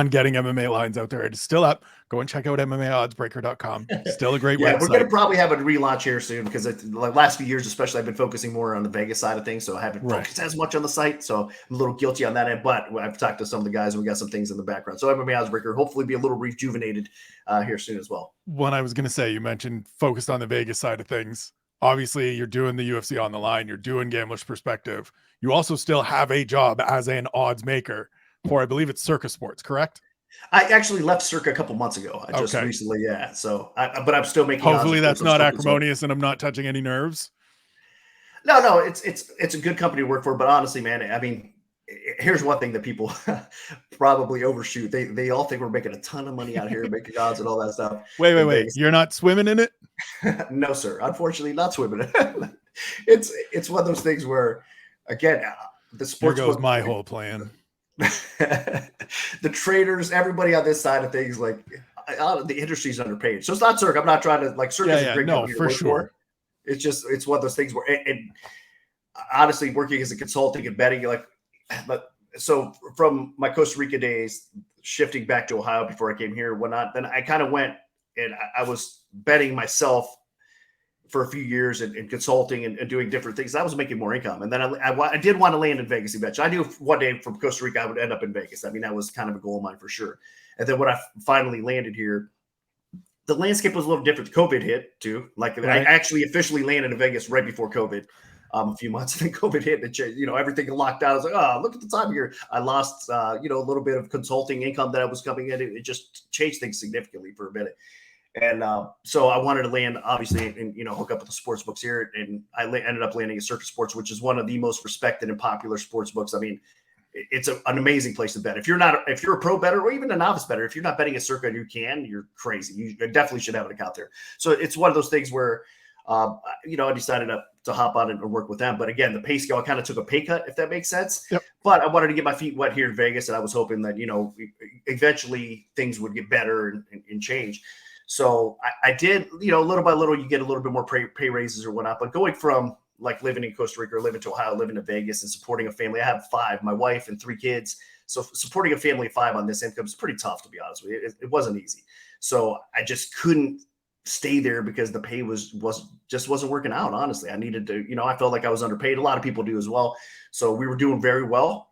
getting MMA lines out there. It is still up. Go and check out MMAoddsbreaker.com. Still a great website.
We're going to probably have a relaunch here soon, because the last few years, especially, I've been focusing more on the Vegas side of things. So I haven't focused as much on the site. So I'm a little guilty on that end, but I've talked to some of the guys and we got some things in the background. So MMA Oddsbreaker hopefully be a little rejuvenated here soon as well.
When I was going to say, you mentioned focused on the Vegas side of things. Obviously, you're doing the UFC on the line. You're doing Gambler's Perspective. You also still have a job as an odds maker for, I believe it's Circa Sports, correct?
I actually left Circa a couple months ago. I just recently, yeah. So, but I'm still making.
Hopefully, that's not acrimonious, and I'm not touching any nerves.
No, it's a good company to work for. But honestly, man, I mean, here's one thing that people probably overshoot. They all think we're making a ton of money out here making odds and all that stuff.
Wait. You're not swimming in it?
No, sir. Unfortunately, not swimming in it. It's one of those things where, again, the sports.
Here goes my whole plan.
The traders, everybody on this side of things, like, the industry's underpaid. So it's not Circa. I'm not trying to, like, Circa's a great company to work for. It's one of those things where, and honestly, working as a consulting and betting, but so from my Costa Rica days, shifting back to Ohio before I came here, whatnot, then I kind of went and I was betting myself for a few years and consulting and doing different things. I was making more income. And then I did want to land in Vegas eventually. I knew one day from Costa Rica, I would end up in Vegas. I mean, that was kind of a goal of mine for sure. And then when I finally landed here, the landscape was a little different. COVID hit too. Like, I actually officially landed in Vegas right before COVID, a few months, and then COVID hit and changed, you know, everything locked down. I was like, oh, look at the time here. I lost, you know, a little bit of consulting income that I was coming in. It just changed things significantly for a minute. And so I wanted to land, obviously, and, you know, hook up with the sports books here. And I ended up landing at Circa Sports, which is one of the most respected and popular sports books. I mean, it's an amazing place to bet. If you're a pro bettor or even a novice bettor, if you're not betting at Circa and you're crazy. You definitely should have an account there. So it's one of those things where, you know, I decided to hop on and work with them. But again, the pay scale, I kind of took a pay cut, if that makes sense.
Yep.
But I wanted to get my feet wet here in Vegas. And I was hoping that, you know, eventually things would get better and change. So I did, you know, little by little, you get a little bit more pay raises or whatnot. But going from, like, living in Costa Rica or living to Ohio, living to Vegas, and supporting a family. I have 5, my wife and 3 kids. So supporting a family of 5 on this income is pretty tough, to be honest with you. It wasn't easy. So I just couldn't stay there because the pay wasn't working out. Honestly, I needed to, you know, I felt like I was underpaid. A lot of people do as well. So we were doing very well.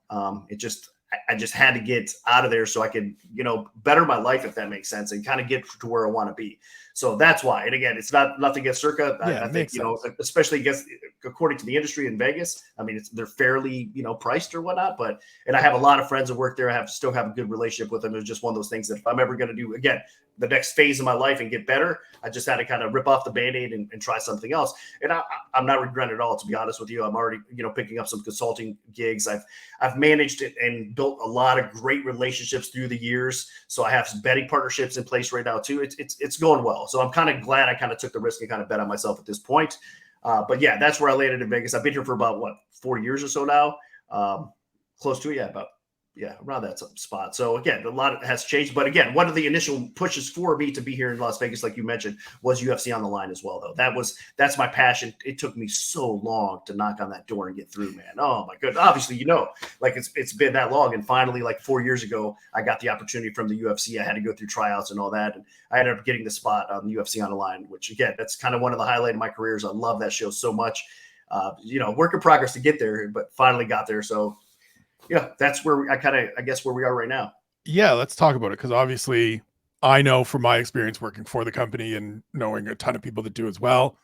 I just had to get out of there so I could, you know, better my life, if that makes sense, and kind of get to where I want to be. So that's why. And again, it's not nothing against Circa. I think, you know, especially against, according to the industry in Vegas, I mean, they're fairly, you know, priced or whatnot. And I have a lot of friends that work there. I still have a good relationship with them. It's just one of those things that if I'm ever going to do, again, the next phase of my life and get better, I just had to kind of rip off the Band-Aid and try something else. And I'm not regretting it at all, to be honest with you. I'm already, you know, picking up some consulting gigs. I've managed it and built a lot of great relationships through the years. So I have some betting partnerships in place right now too. It's going well. So I'm kind of glad I kind of took the risk and kind of bet on myself at this point. But yeah, that's where I landed in Vegas. I've been here for about 4 years or so now. Close to it, around that spot. So again, a lot has changed. But again, one of the initial pushes for me to be here in Las Vegas, like you mentioned, was UFC on the line as well, though. That's my passion. It took me so long to knock on that door and get through, man. Oh my goodness. Obviously, you know, like it's been that long. And finally, like 4 years ago, I got the opportunity from the UFC. I had to go through tryouts and all that. And I ended up getting the spot on the UFC on the line, which again, that's kind of one of the highlights of my careers. I love that show so much. You know, work in progress to get there, but finally got there. So yeah, that's where I guess where we are right now.
Yeah, let's talk about it, because obviously I know from my experience working for the company and knowing a ton of people that do as well,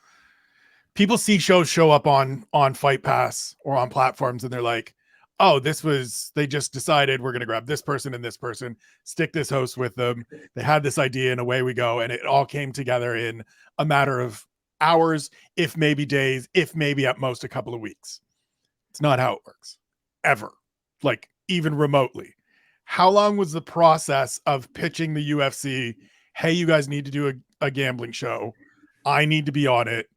people see shows show up on Fight Pass or on platforms and they're like, oh, they just decided we're going to grab this person and this person, stick this host with them. They had this idea and away we go. And it all came together in a matter of hours, if maybe days, if maybe at most a couple of weeks. It's not how it works ever, like even remotely. How long was the process of pitching the UFC? Hey, you guys need to do a gambling show. I need to be on it.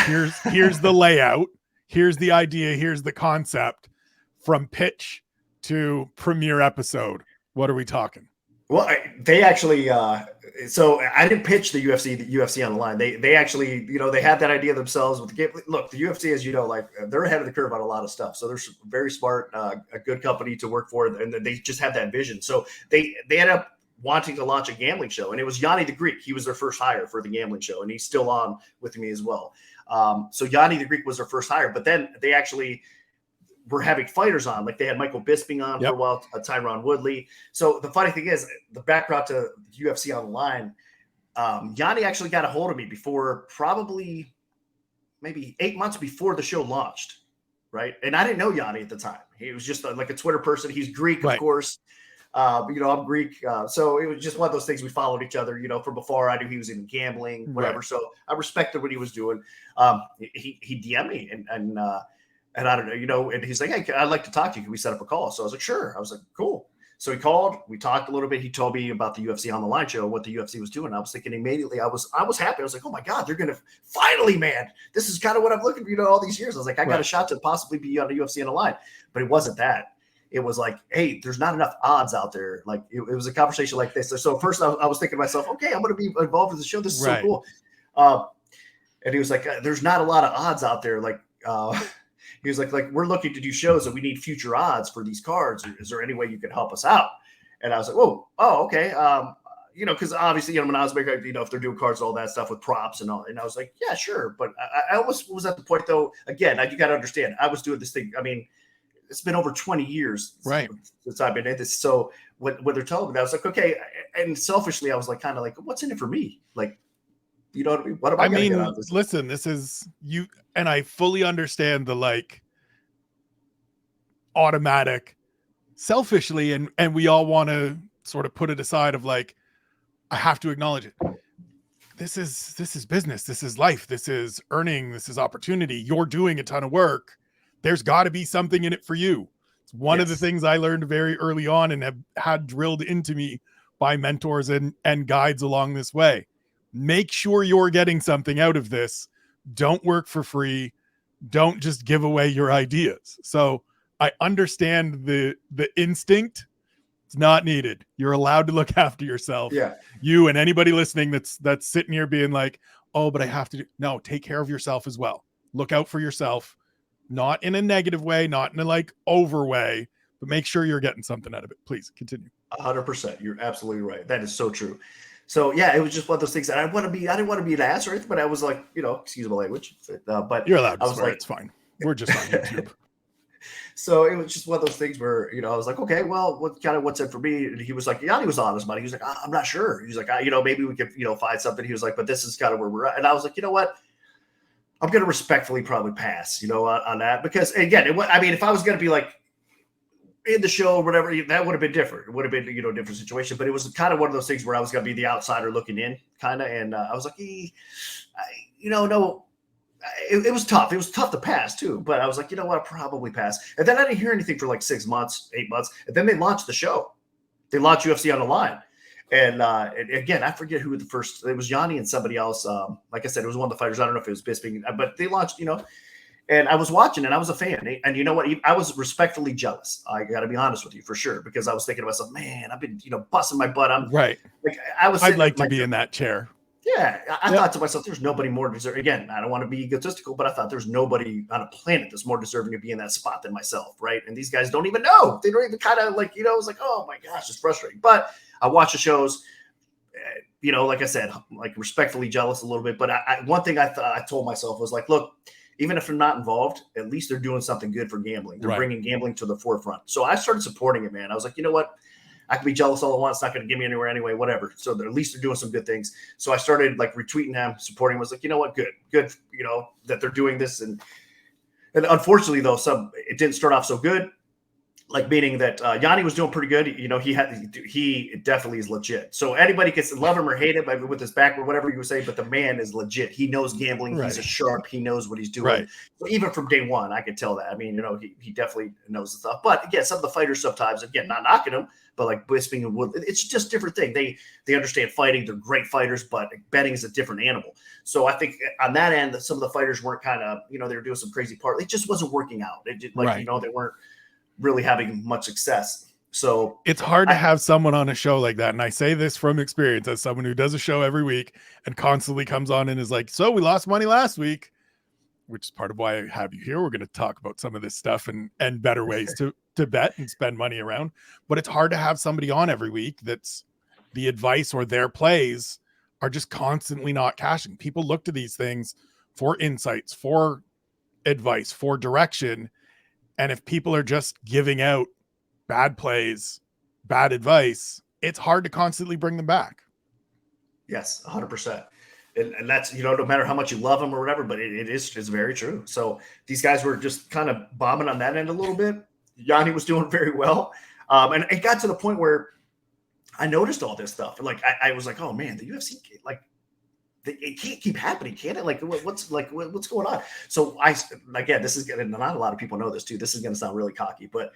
Here's the layout. Here's the idea. Here's the concept. From pitch to premiere episode, what are we talking?
Well, they actually, so I didn't pitch the UFC on the line. They actually, they had that idea themselves with the game. Look, the UFC, as you know, like they're ahead of the curve on a lot of stuff. So they're very smart, a good company to work for, and they just have that vision. So they ended up wanting to launch a gambling show, and it was Yanni the Greek. He was their first hire for the gambling show, and he's still on with me as well. So Yanni the Greek was their first hire, but then they actually were having fighters on, like they had Michael Bisping on for a while, Tyron Woodley. So the funny thing is, the background to UFC Online, Yanni actually got a hold of me before, probably maybe 8 months before the show launched, right? And I didn't know Yanni at the time. He was just like a Twitter person. He's Greek, of course. I'm Greek. So it was just one of those things. We followed each other, from before. I knew he was in gambling, whatever. Right. So I respected what he was doing. He DM'd me and I don't know, and he's like, hey, I'd like to talk to you. Can we set up a call? So I was like, sure. I was like, cool. So he called, we talked a little bit. He told me about the UFC on the line show, what the UFC was doing. I was thinking immediately, I was happy. I was like, oh my God, they're going to finally, man, this is kind of what I'm looking for, all these years. I was like, I got a shot to possibly be on the UFC on the line, but it wasn't that. It was like, hey, there's not enough odds out there. Like it was a conversation like this. So first I was thinking to myself, okay, I'm going to be involved with the show. This is so cool. And he was like, there's not a lot of odds out there. Like, he was like, we're looking to do shows and we need future odds for these cards. Is there any way you could help us out? And I was like, okay. Because obviously, I'm an oddsmaker, if they're doing cards and all that stuff with props and all. And I was like, yeah, sure. But I almost was at the point, though, again, you got to understand, I was doing this thing. I mean, it's been over 20 years since I've been in this. So what they're telling me, I was like, okay. And selfishly, I was like, kind of like, what's in it for me? Like, you know what I mean? What am I going to get out of this?
Listen, this is you, and I fully understand the automatic selfishly, and we all want to sort of put it aside of I have to acknowledge it. This is business. This is life. This is earning. This is opportunity. You're doing a ton of work. There's got to be something in it for you. It's one of the things I learned very early on and have had drilled into me by mentors and guides along this way. Make sure you're getting something out of this. Don't work for free. Don't just give away your ideas. So I understand the instinct. It's not needed. You're allowed to look after yourself. Yeah. You and anybody listening that's sitting here being like, oh, but I have to no, take care of yourself as well. Look out for yourself, not in a negative way, not in a over way, but make sure you're getting something out of it. Please continue.
100%. You're absolutely right. That is so true. So yeah, it was just one of those things that I didn't want to be an ass or anything, but I was like, excuse my language. But
you're allowed to swear, it's fine. We're just on YouTube.
So it was just one of those things where, I was like, okay, well, what's in for me? And he was like, Yanni was honest, buddy. He was like, I'm not sure. He was like, maybe we could, find something. He was like, but this is kind of where we're at. And I was like, you know what? I'm going to respectfully probably pass, on that. Because again, if I was going to be in the show or whatever, that would have been different. It would have been, a different situation. But it was kind of one of those things where I was going to be the outsider looking in, kind of. And I was like, no, it was tough. It was tough to pass too. But I was like, you know what, I'll probably pass. And then I didn't hear anything for 6 months, 8 months. And then they launched the show. They launched UFC on the line. And again, I forget who the first, it was Yanni and somebody else. Like I said, it was one of the fighters. I don't know if it was Bisping, but they launched, and I was watching and I was a fan. And you know what? I was respectfully jealous. I got to be honest with you for sure, because I was thinking to myself, man, I've been, busting my butt. I'm
right. I'd like to be in that chair.
Yeah. I thought to myself, there's nobody more deserving. Again, I don't want to be egotistical, but I thought there's nobody on a planet that's more deserving to be in that spot than myself. Right. And these guys don't even know. They don't even kind of it was like, oh my gosh, it's frustrating. But I watch the shows, like I said, respectfully jealous a little bit. But one thing I told myself was look, even if they're not involved, at least they're doing something good for gambling. They're bringing gambling to the forefront. So I started supporting it, man. I was like, you know what? I can be jealous all I want. It's not going to get me anywhere anyway, whatever. So at least they're doing some good things. So I started retweeting them, supporting them. I was like, you know what? Good, that they're doing this. And unfortunately, though, it didn't start off so good. Like meaning that Yanni was doing pretty good. You know, he definitely is legit. So anybody can love him or hate him with his back or whatever you say, but the man is legit. He knows gambling.
Right.
He's a sharp. He knows what he's doing.
Right.
So even from day one, I could tell that. I mean, you know, he definitely knows the stuff. But again, some of the fighters sometimes, again, not knocking them, but like Bisping and Wood, it's just different thing. They understand fighting. They're great fighters, but betting is a different animal. So I think on that end, some of the fighters weren't kind of, you know, they were doing some crazy part. It just wasn't working out. It did, like,
right.
you know, they weren't really having much success. So
it's hard to have someone on a show like that. And I say this from experience as someone who does a show every week and constantly comes on and is like, so we lost money last week, which is part of why I have you here. We're going to talk about some of this stuff and better ways to bet and spend money around. But it's hard to have somebody on every week that's the advice or their plays are just constantly not cashing. People look to these things for insights, for advice, for direction. And if people are just giving out bad plays, bad advice, it's hard to constantly bring them back.
Yes, 100%. And that's, you know, no matter how much you love them or whatever, but it's very true. So these guys were just kind of bombing on that end a little bit. Yanni was doing very well. And it got to the point where I noticed all this stuff. Like, I was like, oh man, the UFC, like, it can't keep happening, can it? Like, what's going on? So again, this is getting, not a lot of people know this too. This is going to sound really cocky, but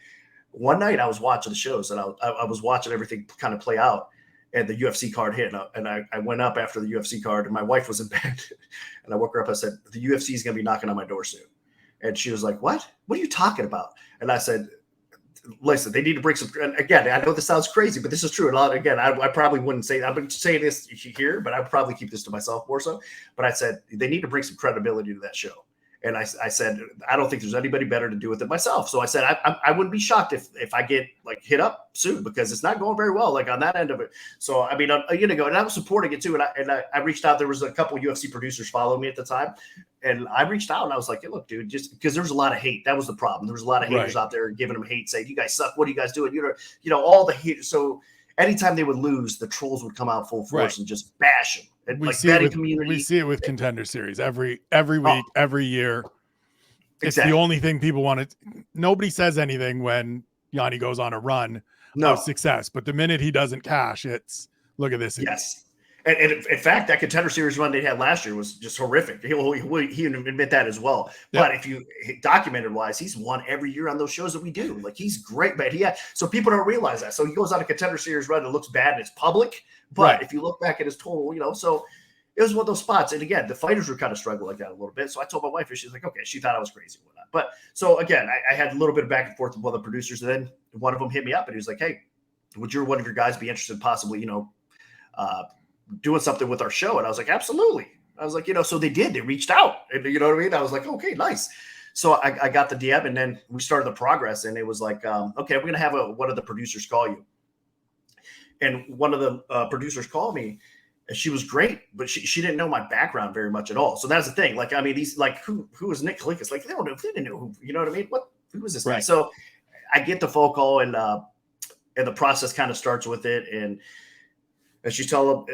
one night I was watching the shows and I was watching everything kind of play out, and the UFC card hit, and I went up after the UFC card, and my wife was in bed, and I woke her up. I said, the UFC is going to be knocking on my door soon. And she was like, what are you talking about? And I said, listen, they need to bring some, and again, I know this sounds crazy, but this is true. Again, I probably wouldn't say, I've been saying this here, but I would probably keep this to myself more so. But I said, they need to bring some credibility to that show. And I said, I don't think there's anybody better to do with it myself. So I said, I wouldn't be shocked if I get like hit up soon, because it's not going very well, like on that end of it. So, I mean, a year ago, and I was supporting it too. And I reached out. There was a couple of UFC producers following me at the time. And I reached out and I was like, hey, look, dude, just because there was a lot of hate. That was the problem. There was a lot of haters out there giving them hate, saying, you guys suck. What are you guys doing? You know, all the hate. So anytime they would lose, the trolls would come out full force and just bash them. And
we
like
see we see it with Contender Series every week, every year. It's the only thing people want to. Nobody says anything when Yanni goes on a run of success, but the minute he doesn't cash, it's look at this.
Yes. And in fact, that Contender Series run they had last year was just horrific. He'll admit that as well. Yep. But if you documented wise, he's won every year on those shows that we do. Like, he's great, man. So people don't realize that. So he goes on a Contender Series run that looks bad and it's public. But if you look back at his total, you know, so it was one of those spots. And again, the fighters were kind of struggling like that a little bit. So I told my wife, and she's like, okay, she thought I was crazy and whatnot. But so again, I had a little bit of back and forth with one of the producers. And then one of them hit me up and he was like, hey, would one of your guys be interested in possibly, you know, doing something with our show? And I was like, absolutely. I was like, you know, so they did. They reached out. And you know what I mean? I was like, okay, nice. So I got the DM, and then we started the progress. And it was like, okay, we're going to have one of the producers call you. And one of the producers called me. And she was great, but she didn't know my background very much at all. So that's the thing. Like, I mean, these, like, who was Nick Kalikas? Like, they didn't know who, you know what I mean? Who was this guy? So I get the phone call, and the process kind of starts with it. And she's telling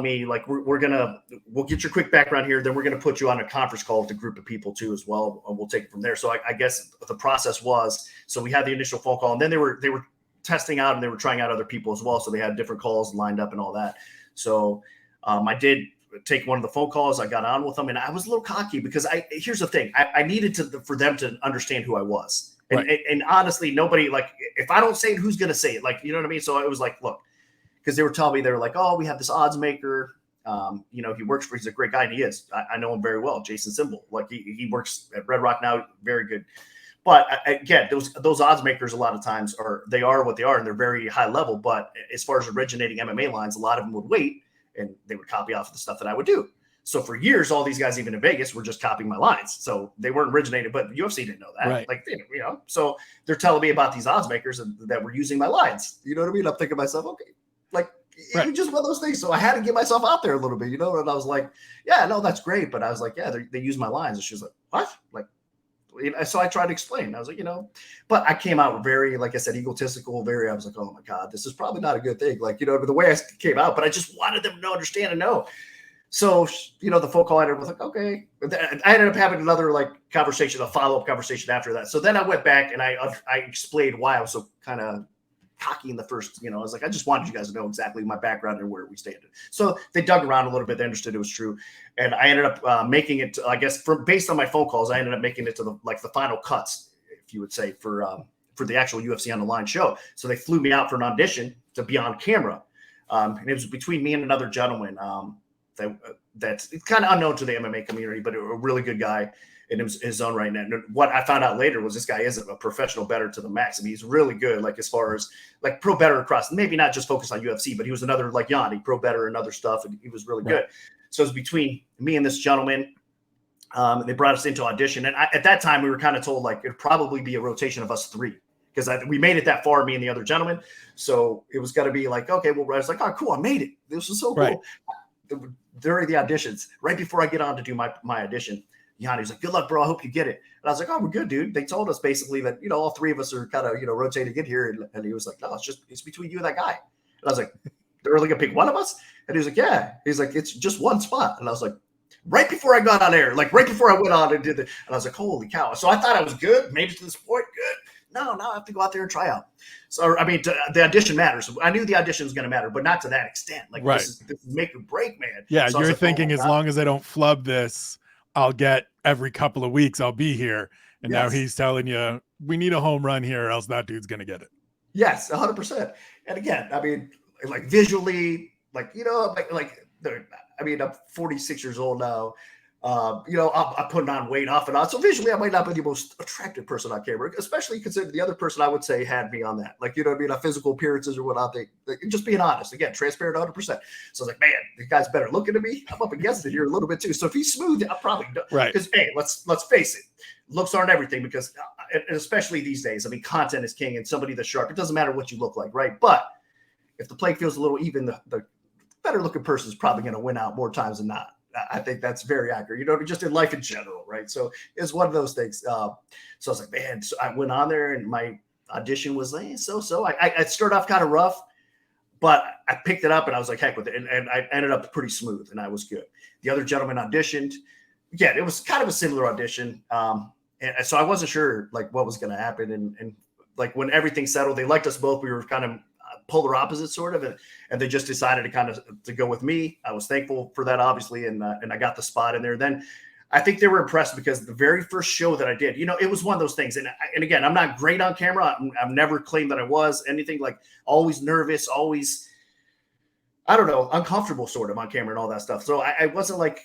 me, like, we'll get your quick background here. Then we're going to put you on a conference call with a group of people too, as well. And we'll take it from there. So I guess the process was, so we had the initial phone call, and then they were testing out, and they were trying out other people as well. So they had different calls lined up and all that. So I did take one of the phone calls. I got on with them, and I was a little cocky because here's the thing. I needed for them to understand who I was. And honestly, nobody, like, if I don't say it, who's going to say it? Like, you know what I mean? So it was like, look, because they were telling me, they were like, oh, we have this odds maker. You know, he's a great guy, and he is. I know him very well, Jason Symbol. Like, he works at Red Rock now, very good. But again, those odds makers a lot of times they are what they are, and they're very high level. But as far as originating MMA lines, a lot of them would wait, and they would copy off of the stuff that I would do. So for years, all these guys, even in Vegas, were just copying my lines. So they weren't originated, but the UFC didn't know that.
Right.
Like, you know, so they're telling me about these odds makers that were using my lines. You know what I mean? I'm thinking to myself, okay, like, it was just one of those things. So I had to get myself out there a little bit, you know. And I was like, yeah, no, that's great. But I was like, yeah, they use my lines. And she was like, what? Like, so I tried to explain. I was like, you know, but I came out very, like I said, egotistical, I was like, oh my God, this is probably not a good thing. Like, you know, the way I came out, but I just wanted them to understand and know. So, the phone call editor was like, okay. I ended up having another like conversation, a follow-up conversation after that. So then I went back and I explained why I was so kind of cocky in the first, I was like, I just wanted you guys to know exactly my background and where we stand. So they dug around a little bit. They understood it was true. And I ended up making it, I guess, based on my phone calls, I ended up making it to the final cuts, if you would say, for the actual UFC on the Line show. So they flew me out for an audition to be on camera. And it was between me and another gentleman that's kind of unknown to the MMA community, but a really good guy in his own right now. And what I found out later was this guy is a professional bettor to the max. I mean, he's really good, like as far as like pro bettor across, maybe not just focused on UFC, but he was another like Yanni, pro bettor and other stuff. And he was really good. So it was between me and this gentleman. They brought us into audition. And at that time, we were kind of told like it'd probably be a rotation of us three, because we made it that far, me and the other gentleman. So it was going to be like, okay, well, I was like, oh, cool, I made it. This was so cool. During the auditions, right before I get on to do my audition, Yanni was like, good luck, bro. I hope you get it. And I was like, oh, we're good, dude. They told us basically that, all three of us are kind of, rotating in here. And he was like, no, it's between you and that guy. And I was like, they're only going to pick one of us? And he was like, yeah. He's like, it's just one spot. And I was like, right before I got on air, like right before I went on and did it. And I was like, holy cow. So I thought I was good, made it to this point, good. No, now I have to go out there and try out. So, I mean, the audition matters. I knew the audition was going to matter, but not to that extent. Like, this is make or break, man.
Yeah,
so
you're thinking as long as I don't flub this, I'll get every couple of weeks, I'll be here. And now he's telling you, we need a home run here or else that dude's going to get it.
Yes, 100%. And again, I mean, like visually, like, I mean, I'm 46 years old now. I'm putting on weight off and on. So visually, I might not be the most attractive person on camera, especially considering the other person I would say had me on that. Like, you know what I mean? On physical appearances or whatnot. Just being honest. Again, transparent 100%. So I was like, man, the guy's better looking at me. I'm up against it here a little bit too. So if he's smooth, I'll probably do.
Right.
Because, hey, let's face it. Looks aren't everything because, especially these days, I mean, content is king and somebody that's sharp. It doesn't matter what you look like, right? But if the play feels a little even, the better looking person is probably going to win out more times than not. I think that's very accurate, just in life in general, right? So it's one of those things. So I was like, man, so I went on there and my audition was like, so. I started off kind of rough, but I picked it up and I was like, heck with it. And I ended up pretty smooth and I was good. The other gentleman auditioned. Again, it was kind of a similar audition. And so I wasn't sure like what was going to happen. And like when everything settled, they liked us both. We were kind of polar opposites sort of, and they just decided to go with me. I was thankful for that, obviously, and I got the spot in there. Then I think they were impressed because the very first show that I did, it was one of those things. And again, I'm not great on camera. I've never claimed that I was anything, like always nervous, always, I don't know, uncomfortable sort of on camera and all that stuff. So I wasn't like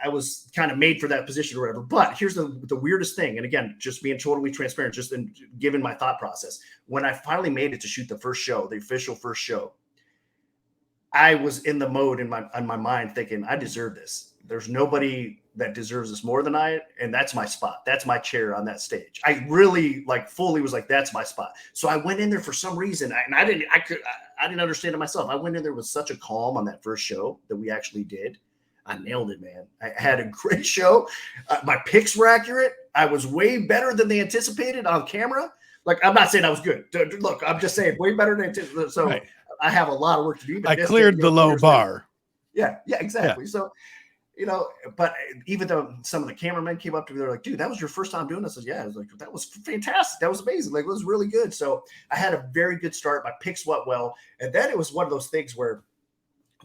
I was kind of made for that position or whatever. But here's the weirdest thing. And again, just being totally transparent, just in given my thought process. When I finally made it to shoot the first show, the official first show, I was in the mode in my mind thinking, I deserve this. There's nobody that deserves this more than I, and that's my spot. That's my chair on that stage. I really fully was like, that's my spot. So I went in there for some reason, and I didn't understand it myself. I went in there with such a calm on that first show that we actually did. I nailed it, man. I had a great show. My picks were accurate. I was way better than they anticipated on camera. Like, I'm not saying I was good. Look, I'm just saying way better than anticipated. So right. I have a lot of work to do. But
I cleared the low bar.
Yeah, exactly. Yeah. So, but even though some of the cameramen came up to me, they're like, dude, that was your first time doing this? I said, yeah. I was like, that was fantastic. That was amazing. Like, it was really good. So I had a very good start. My picks went well. And then it was one of those things where,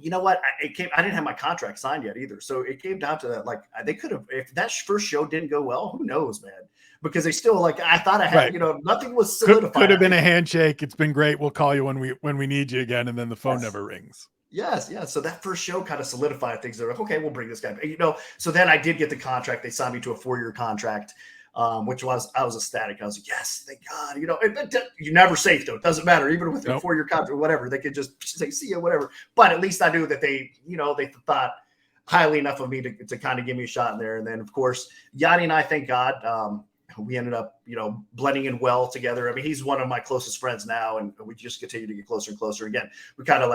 you know what? I didn't have my contract signed yet either. So it came down to that. Like, they could have, if that first show didn't go well, who knows, man? Because they still, I thought I had, right. Nothing was solidified.
Could have been a handshake. It's been great. We'll call you when we need you again. And then the phone never rings.
Yes. So that first show kind of solidified things. They're like, okay, we'll bring this guy. So then I did get the contract. They signed me to a 4-year contract, which I was ecstatic. I was like, yes, thank God. You're never safe though. It doesn't matter. Even with a 4-year contract or whatever, they could just say, see you, whatever. But at least I knew that they thought highly enough of me to kind of give me a shot in there. And then of course, Yanni and I, thank God, we ended up, blending in well together. I mean, he's one of my closest friends now, and we just continue to get closer and closer. Again, we kind of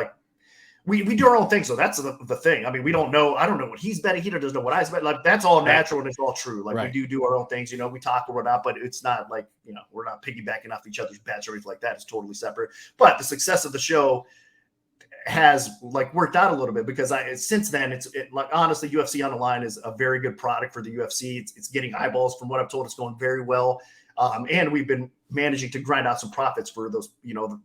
we do our own thing. So that's the thing. I mean, we don't know. I don't know what he's betting. He doesn't know what I bet. Like, that's all natural and it's all true. Like, right. We do our own things. We talk or whatnot, but it's not like, we're not piggybacking off each other's bets or anything like that. It's totally separate. But the success of the show has like worked out a little bit because since then like honestly, UFC on the line is a very good product for the UFC. It's getting eyeballs from what I'm told. It's going very well. And we've been managing to grind out some profits for those,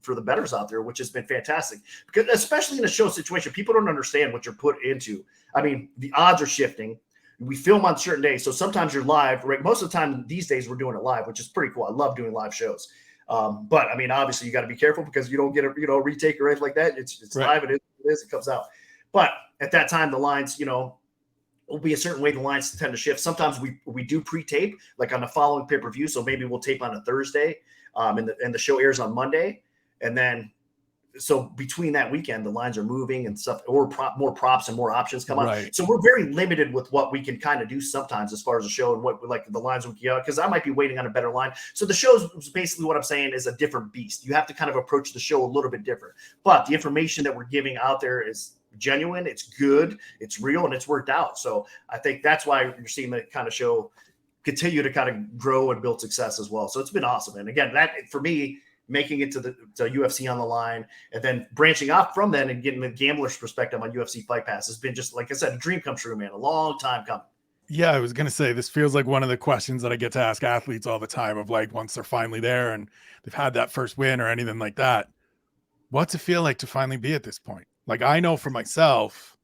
for the bettors out there, which has been fantastic because especially in a show situation, people don't understand what you're put into. I mean, the odds are shifting. We film on certain days. So sometimes you're live, right? Most of the time these days we're doing it live, which is pretty cool. I love doing live shows. But I mean, obviously you got to be careful because you don't get a retake or anything like that. It's right. Live. It is, it comes out. But at that time, the lines, will be a certain way. The lines tend to shift. Sometimes we do pre-tape like on the following pay-per-view. So maybe we'll tape on a Thursday and the show airs on Monday. And then, so between that weekend, the lines are moving and stuff, or more props and more options come
right.
on. So we're very limited with what we can kind of do sometimes as far as the show and what like the lines we can, because I might be waiting on a better line. So the show is basically what I'm saying is a different beast. You have to kind of approach the show a little bit different. But the information that we're giving out there is genuine, it's good, it's real, and it's worked out. So I think that's why you're seeing the kind of show continue to kind of grow and build success as well. So it's been awesome. And again, that for me, making it to UFC on the line and then branching off from that and getting the gambler's perspective on UFC Fight Pass has been just, like I said, a dream come true, man. A long time coming.
Yeah, I was going to say, this feels like one of the questions that I get to ask athletes all the time of like, once they're finally there and they've had that first win or anything like that, what's it feel like to finally be at this point? Like, I know for myself,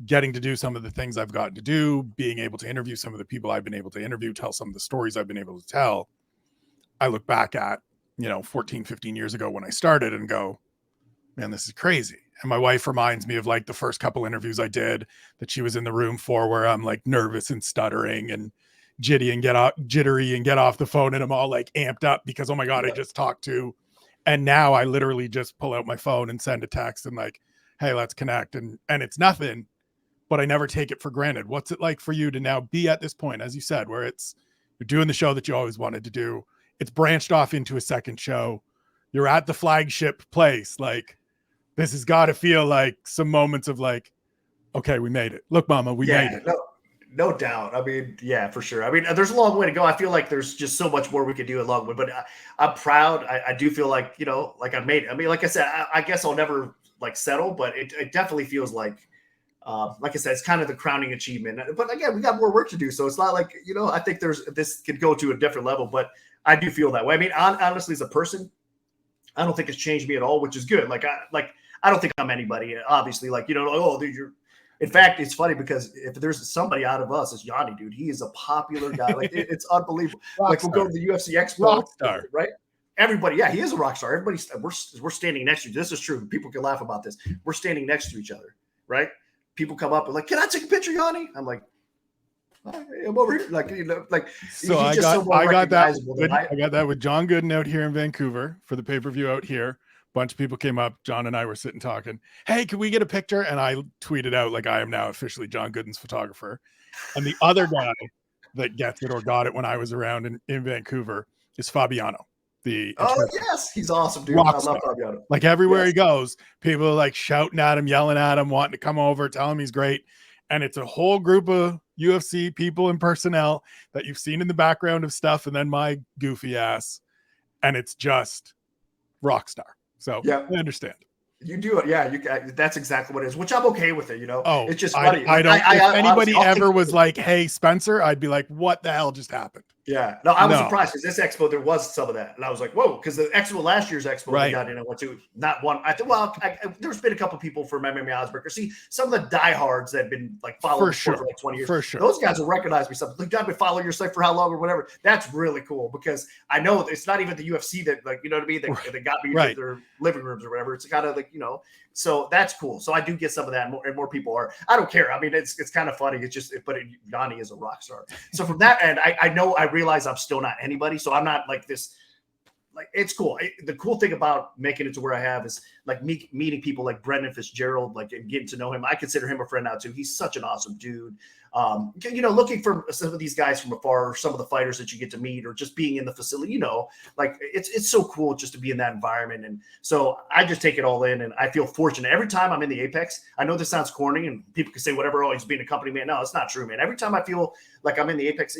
getting to do some of the things I've gotten to do, being able to interview some of the people I've been able to interview, tell some of the stories I've been able to tell. I look back at, 14, 15 years ago when I started and go, man, this is crazy. And my wife reminds me of like the first couple interviews I did that she was in the room for, where I'm like nervous and stuttering and jittery and get off the phone. And I'm all like amped up because, oh my God, I just talked to. And now I literally just pull out my phone and send a text and like, hey, let's connect. And it's nothing, but I never take it for granted. What's it like for you to now be at this point, as you said, where you're doing the show that you always wanted to do? It's branched off into a second show. You're at the flagship place. Like, this has got to feel like some moments of like, okay, we made it. Look, mama, we made it.
No doubt. I mean, yeah, for sure. I mean, there's a long way to go. I feel like there's just so much more we could do along with, but I'm proud. I do feel like, like I've made it. I mean, like I said, I guess I'll never like settle, but it definitely feels like I said, it's kind of the crowning achievement. But again, we got more work to do. So it's not like, I think this could go to a different level, but I do feel that way. I mean, honestly, as a person, I don't think it's changed me at all, which is good. Like I don't think I'm anybody, obviously, like, oh, dude, in fact, it's funny because if there's somebody out of us, it's Yanni, dude. He is a popular guy. Like it's unbelievable. Like we'll go to the UFC Expo, right? Everybody, yeah, he is a rock star. We're standing next to you. This is true. People can laugh about this. We're standing next to each other, right? People come up and like, can I take a picture, Yanni? I'm like, I'm over here, like
so I got that with John Gooden out here in Vancouver for the pay-per-view out here. Bunch of people came up. John and I were sitting talking. Hey, can we get a picture? And I tweeted out like, I am now officially John Gooden's photographer. And the other guy that gets it or got it when I was around in Vancouver is Fabiano.
Yes, he's awesome, dude. I love Fabiano.
Like everywhere he goes, people are like shouting at him, yelling at him, wanting to come over, tell him he's great. And it's a whole group of UFC people and personnel that you've seen in the background of stuff, and then my goofy ass, and it's just rock star. So yeah, I understand.
You do it, yeah. That's exactly what it is, which I'm okay with it.
Oh,
it's just funny.
I don't. If anybody ever was like, "Hey, Spencer," I'd be like, "What the hell just happened?"
Yeah, no, I was surprised because this expo there was some of that, and I was like, "Whoa!" Because the expo last year's expo, we got in and went to not one. I think, there's been a couple people from MMA Oddsmaker. See, some of the diehards that have been like following for like 20 years.
For sure,
those guys will recognize me. Something like, I've been following your site for how long or whatever. That's really cool because I know it's not even the UFC that like what I mean. That got me into their living rooms or whatever. It's kind of like So that's cool. So I do get some of that, and more people are. I don't care. I mean, it's kind of funny. It's just, but Yanni is a rock star. So from that end, I realize I'm still not anybody. So I'm not like this. Like it's cool. The cool thing about making it to where I have is like meeting people like Brendan Fitzgerald, like and getting to know him. I consider him a friend now too. He's such an awesome dude. Looking for some of these guys from afar, or some of the fighters that you get to meet, or just being in the facility, like it's so cool just to be in that environment. And so I just take it all in, and I feel fortunate every time I'm in the Apex. I know this sounds corny, and people can say whatever, oh, he's being a company man. No, it's not true, man. Every time I feel like I'm in the Apex,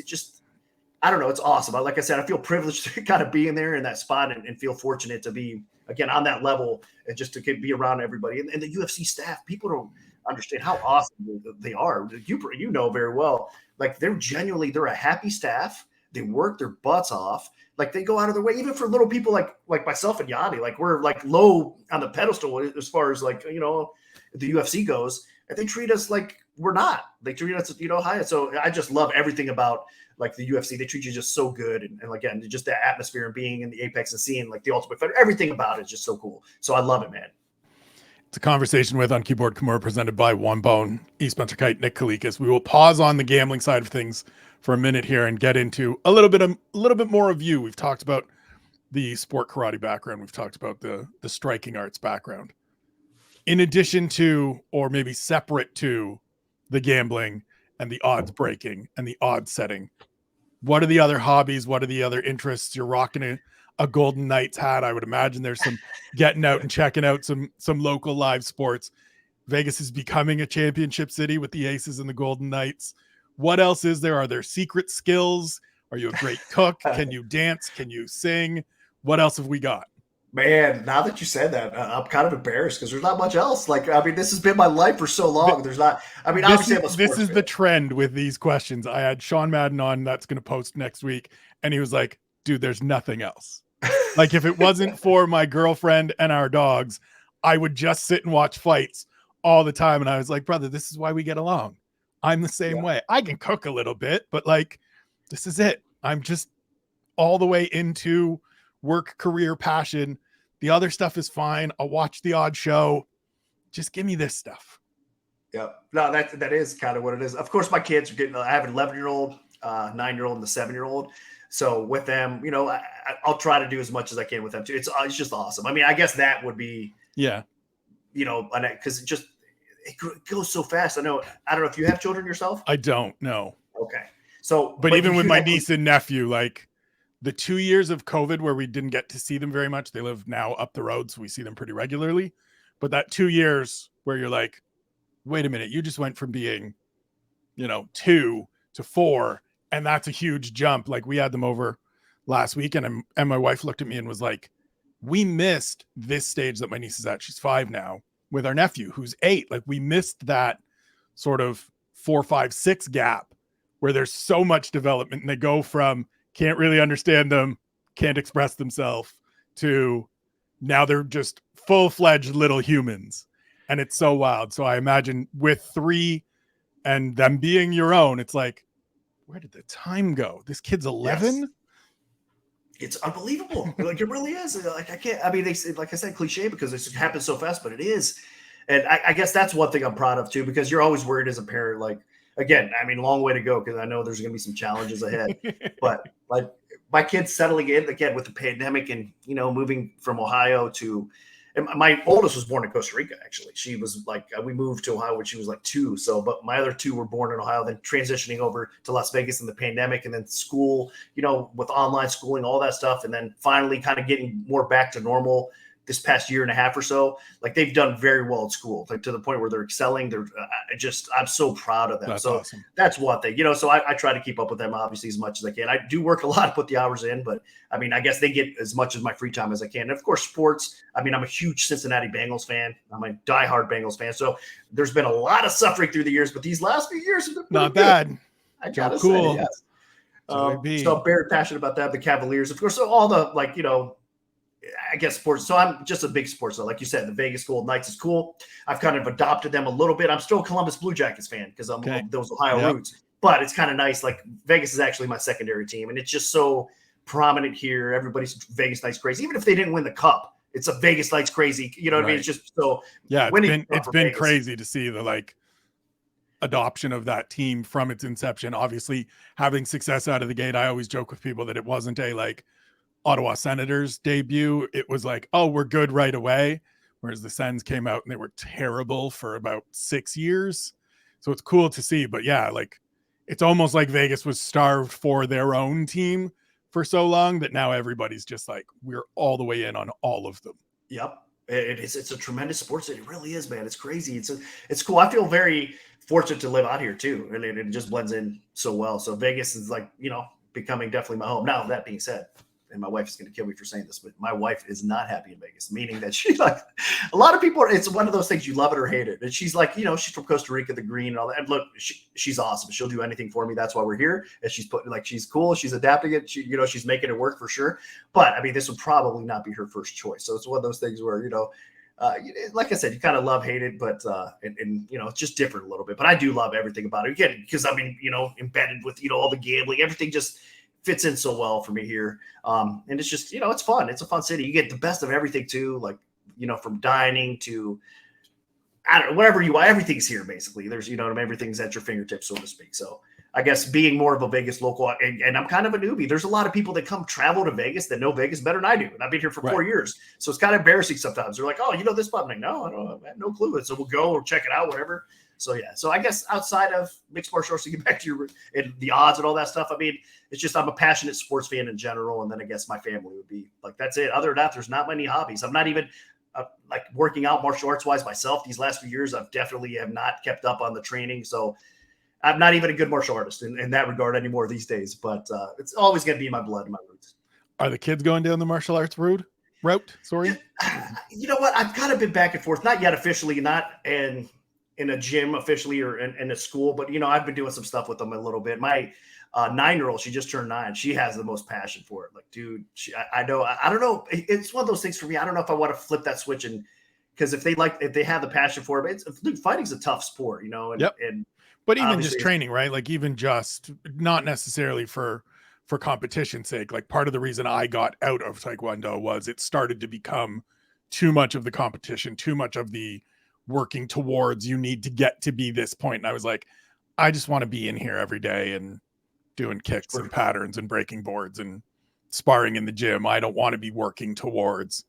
I don't know. It's awesome. Like I said, I feel privileged to kind of be in there in that spot and feel fortunate to be, again, on that level and just to be around everybody. And the UFC staff, people don't understand how awesome they are. You know very well. Like they're a happy staff. They work their butts off. Like they go out of their way, even for little people like myself and Yanni. Like we're like low on the pedestal as far as like, the UFC goes. And they treat us like we're not. They treat us, high. So I just love everything about like the UFC. They treat you just so good. And again, just that atmosphere and being in the Apex and seeing like the Ultimate Fighter, everything about it is just so cool. So I love it, man.
It's a conversation with On Keyboard Kimura, presented by One Bone, East Spencer Kyte, Nick Kalikas. We will pause on the gambling side of things for a minute here and get into a little bit more of you. We've talked about the sport karate background. We've talked about the striking arts background. In addition to, or maybe separate to, the gambling and the odds breaking and the odds setting, what are the other hobbies? What are the other interests? You're rocking a Golden Knights hat. I would imagine there's some getting out and checking out some local live sports. Vegas is becoming a championship city with the Aces and the Golden Knights. What else is there? Are there secret skills? Are you a great cook? Can you dance? Can you sing? What else have we got?
Man, now that you said that, I'm kind of embarrassed because there's not much else. Like, I mean, this has been my life for so long. There's not, I mean, obviously I'm a sports fan.
The trend with these questions. I had Sean Madden on, that's going to post next week. And he was like, dude, there's nothing else. Like if it wasn't for my girlfriend and our dogs, I would just sit and watch fights all the time. And I was like, brother, this is why we get along. I'm the same way. I can cook a little bit, but like, this is it. I'm just all the way into work, career, passion. The other stuff is fine. I'll watch the odd show. Just give me this stuff.
Yeah. No, that is kind of what it is. Of course, my kids are getting, I have an 11-year-old, 9-year-old, and the 7-year-old. So with them, I'll try to do as much as I can with them too. It's just awesome. I mean, I guess that would be, because it goes so fast. I don't know if you have children yourself.
I don't know.
Okay. So,
but even with my niece and nephew, like the 2 years of COVID where we didn't get to see them very much, they live now up the road, so we see them pretty regularly. But that 2 years where you're like, wait a minute, you just went from being, 2 to 4, and that's a huge jump. Like we had them over last week, and my wife looked at me and was like, we missed this stage that my niece is at. She's 5 now with our nephew who's 8. Like we missed that sort of 4, 5, 6 gap where there's so much development and they go from can't really understand them, can't express themselves, to now they're just full-fledged little humans. And it's so wild. So I imagine with 3 and them being your own, it's like, where did the time go? This kid's 11?
Yes. It's unbelievable. Like it really is. Like I can't, I mean, they say, like I said, cliche because it happens so fast, but it is. And I guess that's one thing I'm proud of too, because you're always worried as a parent, like, again, I mean, long way to go because I know there's going to be some challenges ahead. But like my kids settling in again with the pandemic and, moving from Ohio to, and my oldest was born in Costa Rica, actually. She was like, we moved to Ohio when she was like 2. So, but my other 2 were born in Ohio, then transitioning over to Las Vegas in the pandemic and then school, with online schooling, all that stuff. And then finally kind of getting more back to normal this past year and a half or so. Like they've done very well at school, like to the point where they're excelling. They're I'm so proud of them.
That's
so
awesome.
That's one thing, so I try to keep up with them obviously as much as I can. I do work a lot to put the hours in, but I mean, I guess they get as much of my free time as I can. And of course, sports. I mean, I'm a huge Cincinnati Bengals fan. I'm a diehard Bengals fan. So there's been a lot of suffering through the years, but these last few years have been
not bad.
I gotta
cool.
say, yes. So I'm very passionate about that. The Cavaliers, of course, so all the I guess sports. So I'm just a big sports. So like you said, the Vegas Golden Knights is cool. I've kind of adopted them a little bit. I'm still a Columbus Blue Jackets fan because I'm those Ohio roots. But it's kind of nice. Like Vegas is actually my secondary team, and it's just so prominent here. Everybody's Vegas Knights crazy. Even if they didn't win the cup, it's a Vegas Knights crazy. You know what I mean? It's just so
it's been crazy to see the like adoption of that team from its inception. Obviously, having success out of the gate. I always joke with people that it wasn't a like Ottawa Senators debut. It was like, oh, we're good right away. Whereas the Sens came out and they were terrible for about 6 years. So it's cool to see. But yeah, like it's almost like Vegas was starved for their own team for so long that now everybody's just like, we're all the way in on all of them.
Yep. It's a tremendous sports city. It really is, man. It's crazy. It's cool. I feel very fortunate to live out here too. And it just blends in so well. So Vegas is like, becoming definitely my home. Now, that being said, and my wife is going to kill me for saying this, but my wife is not happy in Vegas, meaning that she like a lot of people. It's one of those things you love it or hate it. And she's like, she's from Costa Rica, the green and all that. And look, she's awesome. She'll do anything for me. That's why we're here. And she's she's cool. She's adapting it. She's making it work for sure. But I mean, this would probably not be her first choice. So it's one of those things where, like I said, you kind of love, hate it, but it's just different a little bit. But I do love everything about it. Again, because I mean, embedded with, all the gambling, everything just fits in so well for me here. And it's just, it's fun. It's a fun city. You get the best of everything too. Like, from dining to, I don't know, whatever you want, everything's here basically. There's, everything's at your fingertips, so to speak. So I guess being more of a Vegas local, and I'm kind of a newbie. There's a lot of people that travel to Vegas that know Vegas better than I do. And I've been here for 4 years. So it's kind of embarrassing sometimes. They're like, oh, this spot? I'm like, no, I have no clue. So we'll go or check it out, whatever. So yeah, so I guess outside of mixed martial arts, to get back to the odds and all that stuff, I mean, it's just I'm a passionate sports fan in general, and then I guess my family would be like, that's it. Other than that, there's not many hobbies. I'm not even like working out martial arts wise myself. These last few years, I've definitely have not kept up on the training, so I'm not even a good martial artist in that regard anymore these days. But it's always going to be in my blood and my roots.
Are the kids going down the martial arts route? Sorry.
You know what? I've kind of been back and forth. Not yet officially, not in a gym officially or in a school, but I've been doing some stuff with them a little bit. My 9-year-old, she just turned 9. She has the most passion for it. Like, dude, I know. I don't know. It's one of those things for me. I don't know if I want to flip that switch, and because if they have the passion for it, dude, fighting's a tough sport, And,
yep.
and
but even just training, right? Like even just not necessarily for competition's sake. Like part of the reason I got out of Taekwondo was it started to become too much of the competition, too much of the working towards you need to get to be this point. And I was like, I just want to be in here every day and doing kicks and patterns and breaking boards and sparring in the gym. I don't want to be working towards,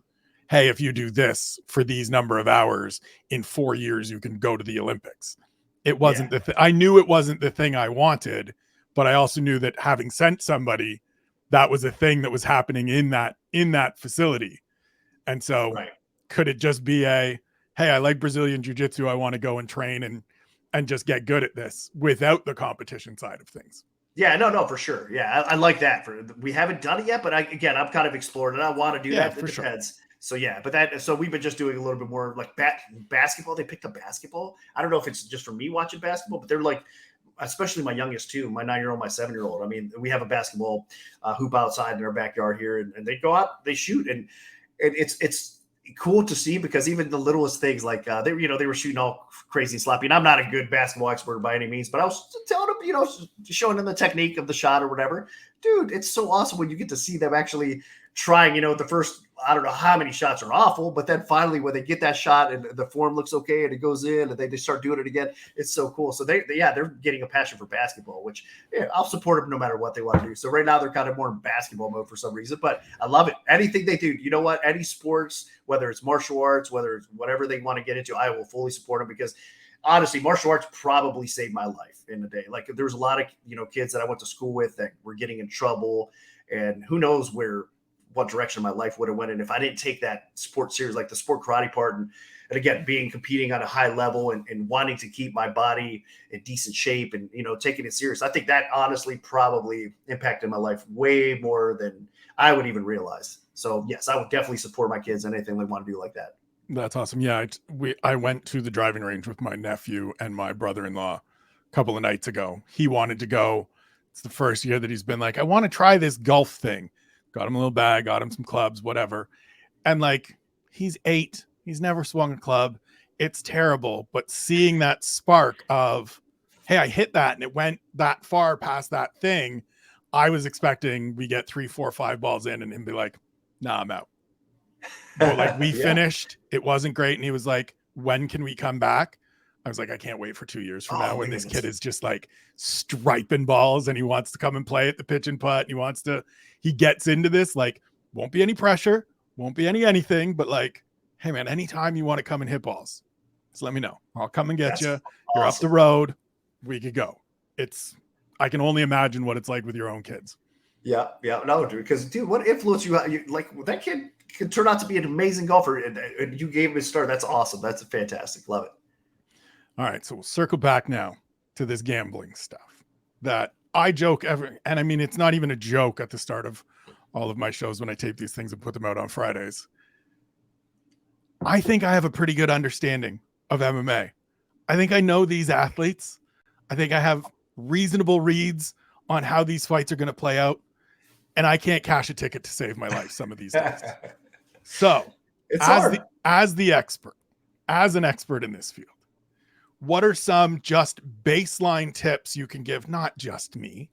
hey, if you do this for these number of hours in 4 years, you can go to the Olympics. It wasn't I knew it wasn't the thing I wanted, but I also knew that having sent somebody, that was a thing that was happening in that facility. And so could it just be hey, I like Brazilian jiu-jitsu. I want to go and train and just get good at this without the competition side of things.
Yeah, no, for sure. Yeah, I like that. We haven't done it yet, but I'm kind of exploring it. I want to do that. It depends. Sure. So yeah, so we've been just doing a little bit more like basketball. They picked up basketball. I don't know if it's just for me watching basketball, but they're like, especially my youngest too, my 9-year-old, my 7-year-old. I mean, we have a basketball hoop outside in our backyard here, and they go out, they shoot, and it's cool to see because even the littlest things like they were shooting all crazy and sloppy. And I'm not a good basketball expert by any means, but I was telling them, showing them the technique of the shot or whatever. Dude, it's so awesome when you get to see them actually trying, the first, I don't know how many shots are awful, but then finally when they get that shot and the form looks okay and it goes in and they start doing it again, it's so cool. So they're getting a passion for basketball, which I'll support them no matter what they want to do. So right now they're kind of more in basketball mode for some reason, but I love it. Anything they do, you know what? Any sports, whether it's martial arts, whether it's whatever they want to get into, I will fully support them because honestly, martial arts probably saved my life in the day. Like there was a lot of, kids that I went to school with that were getting in trouble and who knows what direction my life would have went in if I didn't take that sport serious, like the sport karate part. And again, competing on a high level and wanting to keep my body in decent shape and, taking it serious. I think that honestly probably impacted my life way more than I would even realize. So yes, I would definitely support my kids in anything they want to do like that.
That's awesome. Yeah. I went to the driving range with my nephew and my brother-in-law a couple of nights ago. He wanted to go. It's the first year that he's been like, I want to try this golf thing. Got him a little bag, got him some clubs, whatever. And like, he's 8. He's never swung a club. It's terrible. But seeing that spark of, hey, I hit that and it went that far past that thing. I was expecting we get 3, 4, 5 balls in and him be like, nah, I'm out. But like we finished, it wasn't great. And he was like, when can we come back? I was like, I can't wait for 2 years from now when this kid is just like striping balls and he wants to come and play at the pitch and putt. And he gets into this, like, won't be any pressure, won't be anything, but like, hey man, anytime you want to come and hit balls, just let me know. I'll come and get you. Awesome. You're up the road. We could go. I can only imagine what it's like with your own kids.
Yeah. No, dude, because dude, what influence you like that kid could turn out to be an amazing golfer and you gave him a start. That's awesome. That's fantastic. Love it.
All right, so we'll circle back now to this gambling stuff that I joke and I mean, it's not even a joke at the start of all of my shows when I tape these things and put them out on Fridays. I think I have a pretty good understanding of MMA. I think I know these athletes. I think I have reasonable reads on how these fights are going to play out. And I can't cash a ticket to save my life some of these days. So
it's hard.
As an expert in this field, what are some just baseline tips you can give, not just me,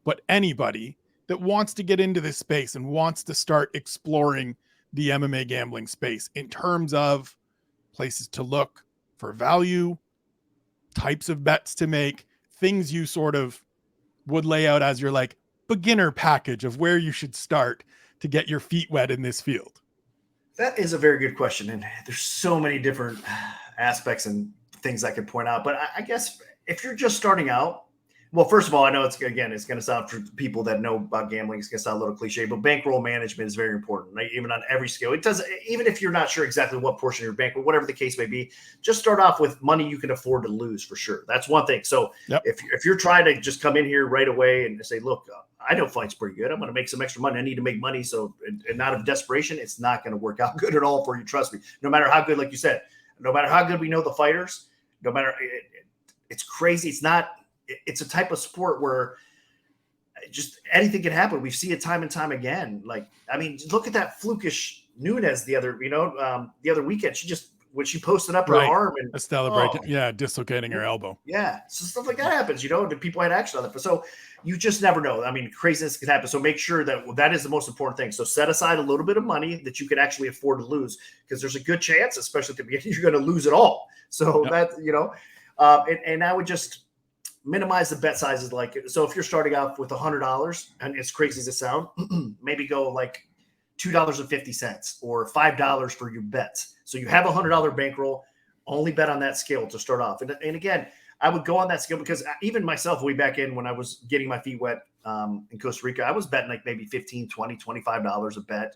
but anybody that wants to get into this space and wants to start exploring the MMA gambling space in terms of places to look for value, types of bets to make, things you sort of would lay out as your like beginner package of where you should start to get your feet wet in this field?
That is a very good question. And there's so many different aspects and things I could point out. But I guess if you're just starting out, well, first of all, I know it's going to sound for people that know about gambling, it's going to sound a little cliche, but bankroll management is very important, right? Even on every scale. It does, even if you're not sure exactly what portion of your bankroll, whatever the case may be, just start off with money you can afford to lose for sure. That's one thing. So if you're trying to just come in here right away and say, look, I know fight's pretty good. I'm going to make some extra money. I need to make money. So, and out of desperation, it's not going to work out good at all for you. Trust me. No matter how good, like you said, no matter how good we know the fighters, no matter, it's crazy. It's a type of sport where just anything can happen. We see it time and time again. Like, I mean, look at that flukish Nunes the other weekend. When she posted up her arm and
Estella dislocating her elbow.
Yeah. So stuff like that happens, the people had action on it. So you just never know. I mean, craziness can happen. So make sure that is the most important thing. So set aside a little bit of money that you can actually afford to lose, because there's a good chance, especially at the beginning, you're going to lose it all. So and I would just minimize the bet sizes. So if you're starting off with $100, and as crazy as it sounds, maybe go like $2.50 or $5 for your bets. So you have $100 bankroll, only bet on that scale to start off. And again, I would go on that scale because even myself, way back in when I was getting my feet wet in Costa Rica, I was betting like maybe $15, $20, $25 a bet,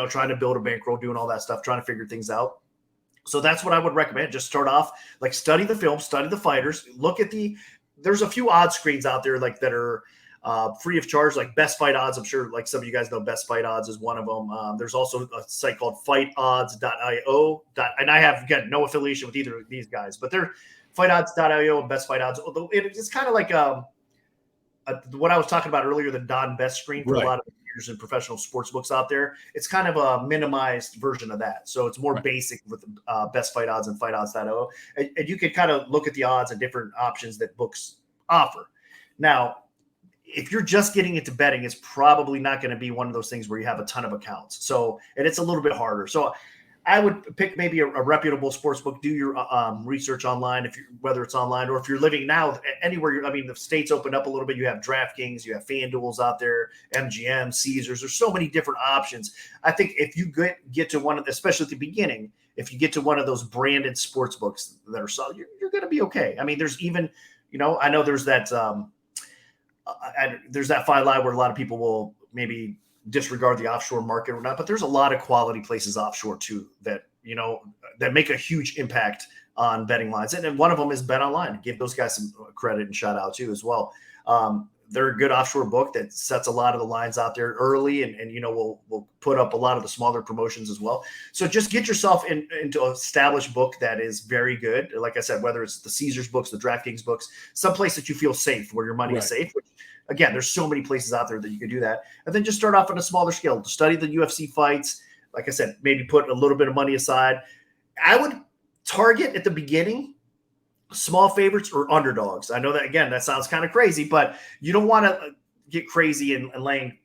trying to build a bankroll, doing all that stuff, trying to figure things out. So that's what I would recommend. Just start off, like study the film, study the fighters, look at there's a few odds screens out there like that are free of charge, like Best Fight Odds. I'm sure like some of you guys know Best Fight Odds is one of them. There's also a site called fightodds.io. And I have, again, no affiliation with either of these guys, but they're fightodds.io and Best Fight Odds. Although it's kind of like what I was talking about earlier, the Don Best screen for a lot of leaders and professional sports books out there. It's kind of a minimized version of that. So it's more basic with Best Fight Odds and fightodds.io. And you can kind of look at the odds and different options that books offer. Now, if you're just getting into betting, it's probably not going to be one of those things where you have a ton of accounts. So, and it's a little bit harder. So I would pick maybe a reputable sports book, do your research online, whether it's online or if you're living now anywhere. The states opened up a little bit. You have DraftKings, you have FanDuel's out there, MGM, Caesars. There's so many different options. I think if you get to one of, especially at the beginning, if you get to one of those branded sports books that are solid, you're going to be okay. I mean, there's even, I know there's that fine line where a lot of people will maybe disregard the offshore market or not, but there's a lot of quality places offshore too that make a huge impact on betting lines, and one of them is Bet Online. Give those guys some credit and shout out too as well. They're a good offshore book that sets a lot of the lines out there early, and will put up a lot of the smaller promotions as well. So just get yourself into an established book that is very good. Like I said, whether it's the Caesars books, the DraftKings books, someplace that you feel safe, where your money is safe. Which, again, there's so many places out there that you can do that. And then just start off on a smaller scale. Study the UFC fights. Like I said, maybe put a little bit of money aside. I would target at the beginning small favorites or underdogs. I know that, again, that sounds kind of crazy, but you don't want to get crazy and laying.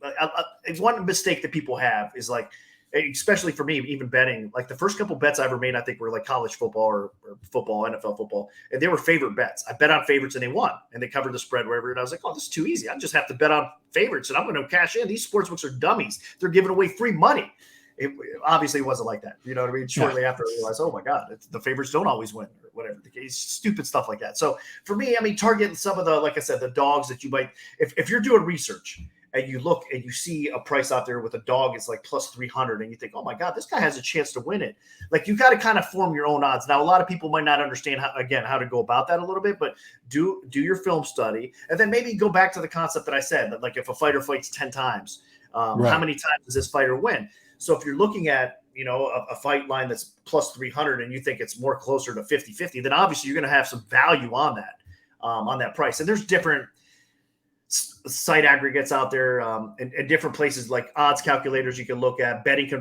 One mistake that people have is like, especially for me, even betting, like the first couple bets I ever made, I think were like college football or football, NFL football. And they were favorite bets. I bet on favorites and they won and they covered the spread wherever. And I was like, oh, this is too easy. I just have to bet on favorites and I'm going to cash in. These sportsbooks are dummies. They're giving away free money. It obviously wasn't like that. You know what I mean? Shortly after I realized, oh my God, the favorites don't always win or whatever the case, stupid stuff like that. So for me, target some of the, like I said, the dogs that you might, if you're doing research and you look and you see a price out there with a dog, it's like plus 300, and you think, oh my God, this guy has a chance to win it. Like, you got to kind of form your own odds. Now, a lot of people might not understand how to go about that a little bit, but do your film study, and then maybe go back to the concept that I said, that like if a fighter fights 10 times, how many times does this fighter win? So if you're looking at, a fight line that's plus 300 and you think it's more closer to 50-50, then obviously you're going to have some value on that price. And there's different site aggregates out there, and different places like odds calculators you can look at, betting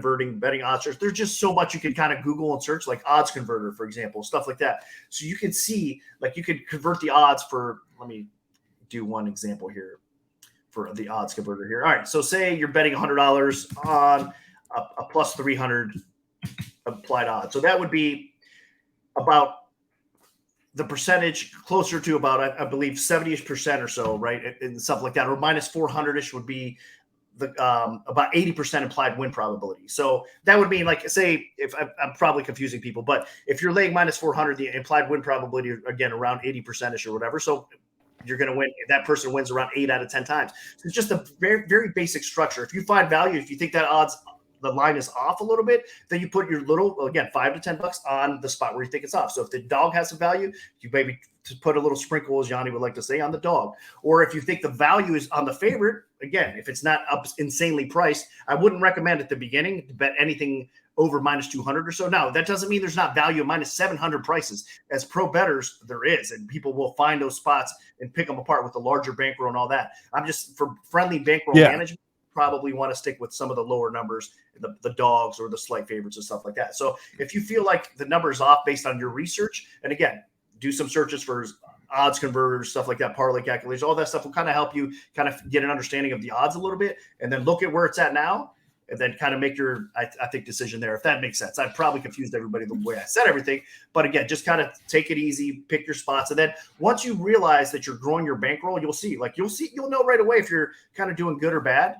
odds search. There's just so much you can kind of Google and search, like odds converter, for example, stuff like that. So you can see, like, you could convert the odds for, let me do one example here for the odds converter here. All right. So say you're betting $100 on a plus 300 applied odds. So that would be about the percentage closer to about, I believe, 70% or so, right? And stuff like that. Or minus 400-ish would be the about 80% implied win probability. So that would mean, like, say, if I'm probably confusing people, but if you're laying minus 400, the implied win probability, again, around 80%-ish or whatever. So you're going to win. If that person wins around 8 out of 10 times. So it's just a very, very basic structure. If you find value, if you think that the line is off a little bit, then you put your little, again, $5 to $10 on the spot where you think it's off. So if the dog has some value, you maybe put a little sprinkle, as Yanni would like to say, on the dog. Or if you think the value is on the favorite, again, if it's not up insanely priced, I wouldn't recommend at the beginning to bet anything over minus 200 or so. Now, that doesn't mean there's not value at minus 700 prices. As pro bettors, there is, and people will find those spots and pick them apart with the larger bankroll and all that. I'm just, for friendly bankroll management, probably want to stick with some of the lower numbers, the dogs or the slight favorites and stuff like that. So if you feel like the number is off based on your research, and again, do some searches for odds converters, stuff like that, parlay calculators, all that stuff will kind of help you kind of get an understanding of the odds a little bit, and then look at where it's at now, and then kind of make your, I think, decision there, if that makes sense. I've probably confused everybody the way I said everything, but again, just kind of take it easy, pick your spots. And then once you realize that you're growing your bankroll, you'll know right away if you're kind of doing good or bad.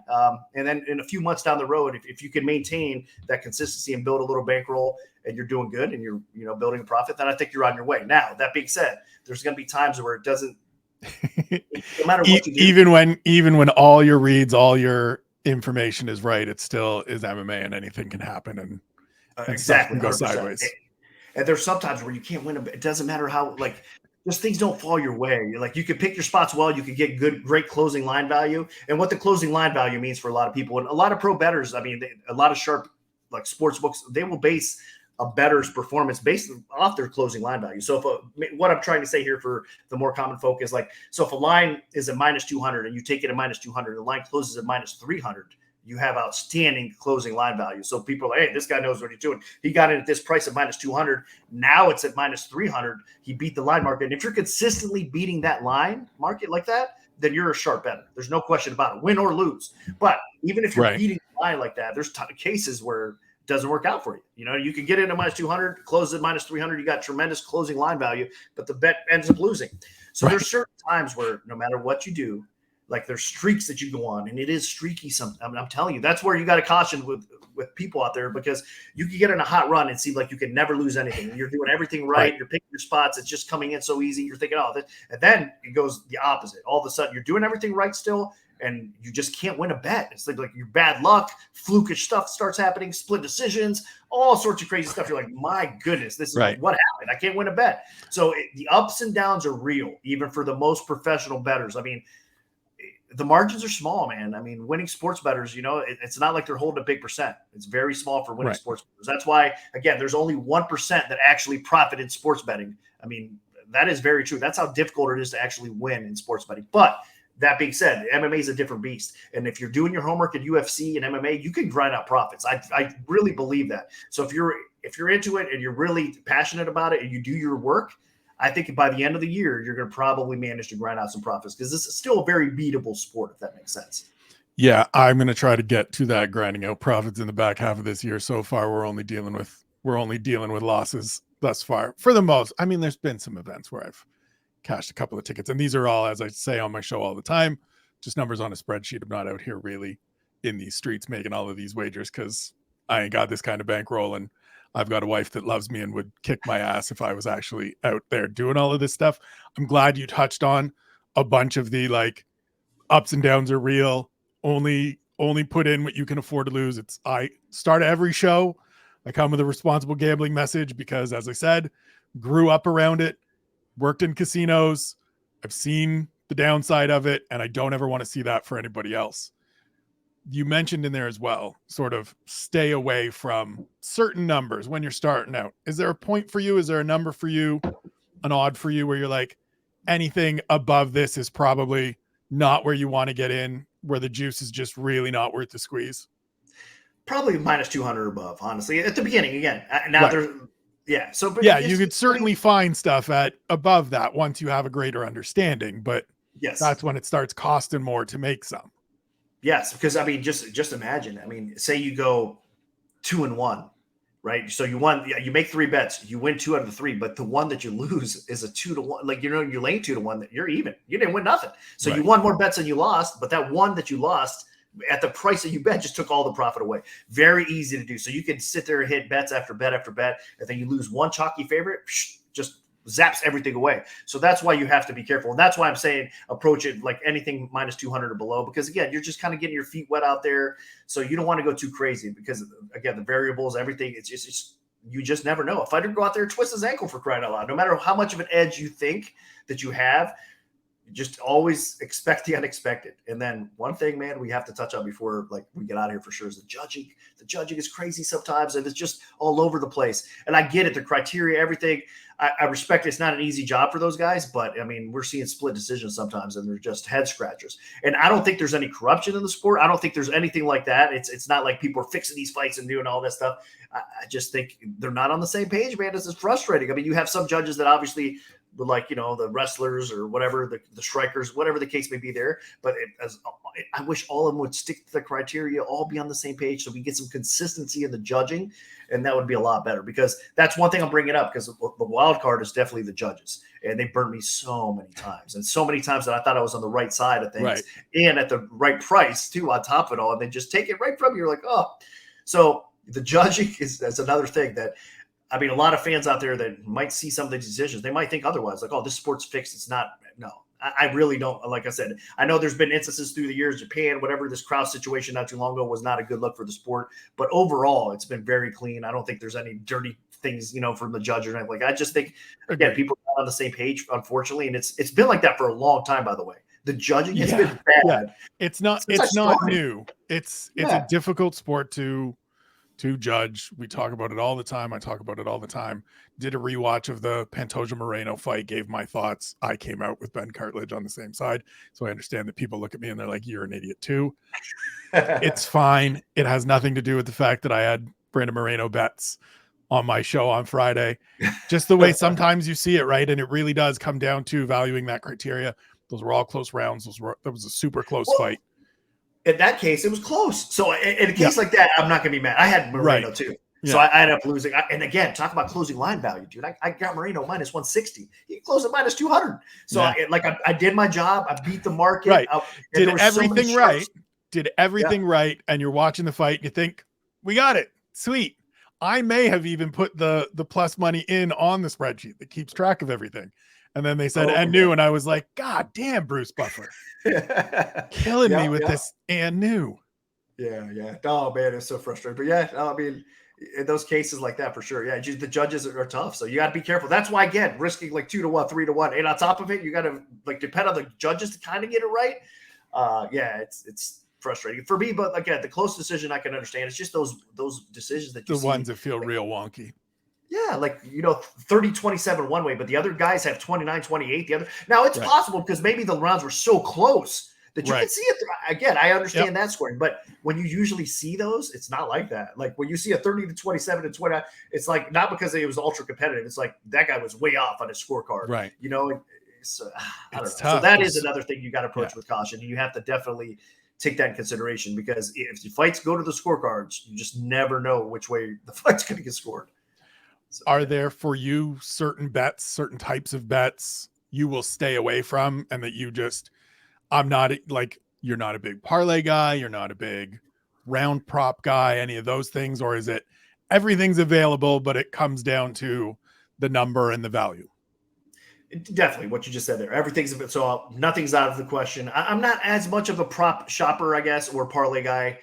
And then in a few months down the road, if you can maintain that consistency and build a little bankroll and you're doing good and you're building a profit, then I think you're on your way. Now, that being said, there's going to be times where it doesn't, no matter what you do.
Even when all your reads, all your information is right, it still is MMA, and anything can happen, and
exactly
can go sideways.
And there's sometimes where you can't win. It doesn't matter how, like, just things don't fall your way. Like, you can pick your spots well, you can get great closing line value. And what the closing line value means for a lot of people, and a lot of pro bettors, I mean, a lot of sharp, like, sports books, they will base a bettor's performance based off their closing line value. So what I'm trying to say here for the more common folk is, like, so if a line is at minus 200 and you take it at minus 200, the line closes at minus 300, you have outstanding closing line value. So people are like, hey, this guy knows what he's doing. He got in at this price at minus 200. Now it's at minus 300. He beat the line market. And if you're consistently beating that line market like that, then you're a sharp bettor. There's no question about it, win or lose. But even if you're beating the line like that, there's cases where doesn't work out for you. You can get into minus 200, close at minus 300. You got tremendous closing line value, but the bet ends up losing. So there's certain times where no matter what you do, like, there's streaks that you go on, and it is streaky. I'm telling you, that's where you got to caution with people out there, because you can get in a hot run and seem like you can never lose anything. You're doing everything right. You're picking your spots. It's just coming in so easy. You're thinking, oh, this, and then it goes the opposite. All of a sudden, you're doing everything right still, and you just can't win a bet. It's like your bad luck, flukish stuff starts happening, split decisions, all sorts of crazy stuff. You're like, my goodness, this is what happened. I can't win a bet. So the ups and downs are real, even for the most professional bettors. I mean, the margins are small, man. I mean, winning sports bettors, it's not like they're holding a big percent. It's very small for winning sports bettors. That's why, again, there's only 1% that actually profit in sports betting. I mean, that is very true. That's how difficult it is to actually win in sports betting. But that being said, MMA is a different beast. And if you're doing your homework at UFC and MMA, you can grind out profits. I really believe that. So if you're into it and you're really passionate about it and you do your work, I think by the end of the year, you're going to probably manage to grind out some profits, because this is still a very beatable sport, if that makes sense.
Yeah, I'm going to try to get to that grinding out profits in the back half of this year. So far, we're only dealing with losses thus far. For the most, I mean, there's been some events where I've cashed a couple of tickets, and these are all, as I say on my show all the time, just numbers on a spreadsheet. I'm not out here really in these streets making all of these wagers, because I ain't got this kind of bankroll, and I've got a wife that loves me and would kick my ass if I was actually out there doing all of this stuff. I'm glad you touched on a bunch of the, like, ups and downs are real. only put in what you can afford to lose. I start every show, I come with a responsible gambling message because, as I said, grew up around it, worked in casinos. I've seen the downside of it, and I don't ever want to see that for anybody else. You mentioned in there as well, sort of stay away from certain numbers when you're starting out. Is there a point for you? Is there a number for you, an odd for you, where you're like, anything above this is probably not where you want to get in, where the juice is just really not worth the squeeze?
Probably minus 200 above, honestly, at the beginning. Again, now
Right.
there's, yeah. So, but
Yeah, you could certainly find stuff at above that once you have a greater understanding, but
yes,
that's when it starts costing more to make some.
yes, because I mean, just imagine. I mean, say you go 2-1, right? So you won, you make 3 bets, you win 2 out of the 3, but the one that you lose is a 2-1. Like, you're laying 2-1, that you're even. You didn't win nothing. So
Right.
you won more bets than you lost, but that one that you lost at the price that you bet just took all the profit away. Very easy to do. So you can sit there and hit bets after bet after bet, and then you lose one chalky favorite, just zaps everything away. So that's why you have to be careful. And that's why I'm saying approach it like anything minus 200 or below, because again, you're just kind of getting your feet wet out there. So you don't want to go too crazy because, again, the variables, everything, it's you just never know. A fighter go out there and twist his ankle, for crying out loud. No matter how much of an edge you think that you have, just always expect the unexpected. And then one thing, man, we have to touch on before like we get out of here for sure is the judging. The judging is crazy sometimes, and it's just all over the place. And I get it, the criteria, everything. I respect it. It's not an easy job for those guys, but I mean, we're seeing split decisions sometimes, and they're just head scratchers. And I don't think there's any corruption in the sport. I don't think there's anything like that. It's not like people are fixing these fights and doing all that stuff. I just think they're not on the same page, man. This is frustrating. I mean, you have some judges that obviously, like, the wrestlers or whatever, the strikers, whatever the case may be there. But I wish all of them would stick to the criteria, all be on the same page, so we get some consistency in the judging, and that would be a lot better. Because that's one thing I'm bringing up, because the wild card is definitely the judges, and they burned me so many times, and so many times that I thought I was on the right side of things,
Right.
and at the right price too, on top of it all, and they just take it right from you. You're like, oh, so the judging that's another thing that. I mean, a lot of fans out there that might see some of the decisions, they might think otherwise, like, oh, this sport's fixed. It's not. No, I really don't. Like I said, I know there's been instances through the years, Japan, whatever, this crowd situation not too long ago was not a good look for the sport. But overall, it's been very clean. I don't think there's any dirty things, from the judge or anything. Like, I just think, again, people are not on the same page, unfortunately. And it's been like that for a long time, by the way. The judging has been bad.
Yeah. It's not new. It's a difficult sport to judge. We talk about it all the time. I talk about it all the time. Did a rewatch of the Pantoja Moreno fight, gave my thoughts. I came out with Ben Cartledge on the same side. So I understand that people look at me and they're like, you're an idiot too. It's fine. It has nothing to do with the fact that I had Brandon Moreno bets on my show on Friday. Just the way sometimes you see it, right? And it really does come down to valuing that criteria. Those were all close rounds. That was a super close fight.
In that case, it was close. So in a case like that, I'm not going to be mad. I had Moreno too. So I ended up losing. And again, talk about closing line value, dude. I got Moreno minus 160. He closed at minus 200. So I did my job. I beat the market.
Right. Did everything right. Did everything right. And you're watching the fight. You think, we got it. Sweet. I may have even put the plus money in on the spreadsheet that keeps track of everything. And then they said, and new. And I was like, God damn, Bruce Buffer. Killing me with this and new.
Yeah. Oh, man, it's so frustrating. But I mean, in those cases like that, for sure. Yeah, the judges are tough. So you got to be careful. That's why, again, risking like 2-1, 3-1. And on top of it, you got to depend on the judges to kind of get it right. It's frustrating for me. But again, the close decision I can understand. It's just those decisions that you see.
Ones that feel real wonky.
Yeah, 30-27 one way, but the other guys have 29-28 the other. Now, it's possible because maybe the rounds were so close that you can see it. Again, I understand that scoring, but when you usually see those, it's not like that. Like when you see a 30-27 and 20, it's like not because it was ultra competitive. It's like that guy was way off on his scorecard.
Right.
So I don't know.
Tough.
So that is another thing you got to approach with caution. You have to definitely take that in consideration because if the fights go to the scorecards, you just never know which way the fight's going to get scored.
So, are there for you certain bets, certain types of bets you will stay away from and that you just, you're not a big parlay guy, you're not a big round prop guy, any of those things, or is it everything's available, but it comes down to the number and the value?
Definitely what you just said there. Everything's so nothing's out of the question. I'm not as much of a prop shopper, I guess, or parlay guy.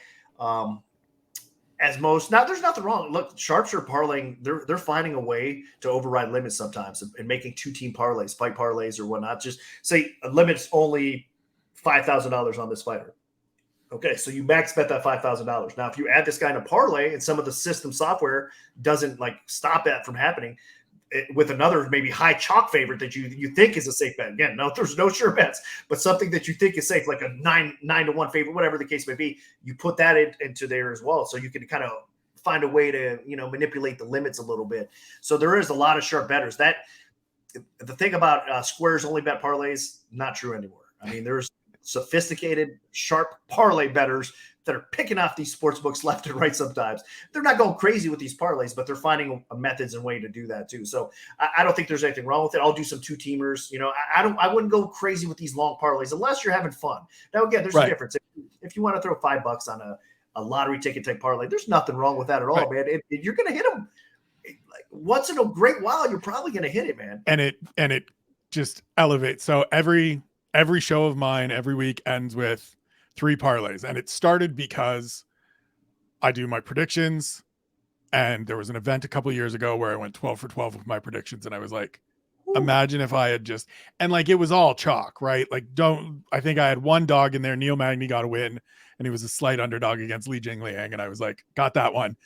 As most. Now, there's nothing wrong. Look, sharps are parlaying. They're finding a way to override limits sometimes and making 2-team parlays, fight parlays or whatnot. Just say a limit's only $5,000 on this fighter. Okay, so you max bet that $5,000. Now, if you add this guy in a parlay and some of the system software doesn't like stop that from happening, with another maybe high chalk favorite that you think is a safe bet. Again, no, there's no sure bets, but something that you think is safe, like a 9-1 favorite, whatever the case may be, you put that into there as well. So you can kind of find a way to, manipulate the limits a little bit. So there is a lot of sharp bettors. That the thing about squares only bet parlays, not true anymore. I mean, there's sophisticated, sharp parlay bettors that are picking off these sports books left and right. Sometimes they're not going crazy with these parlays, but they're finding methods and way to do that too. So I don't think there's anything wrong with it. I'll do some 2-teamers. I wouldn't go crazy with these long parlays unless you're having fun. Now, again, there's a difference. If you want to throw $5 on a lottery ticket type parlay, there's nothing wrong with that at all, man. You're going to hit them like once in a great while. You're probably going to hit it, man.
And it just elevates. So every show of mine every week ends with 3 parlays, and it started because I do my predictions, and there was an event a couple of years ago where I went 12 for 12 with my predictions, and I was like, imagine if I had just, and like it was all chalk, right? Like I think I had one dog in there, Neil Magny got a win, and he was a slight underdog against Li Jingliang, and I was like, got that one.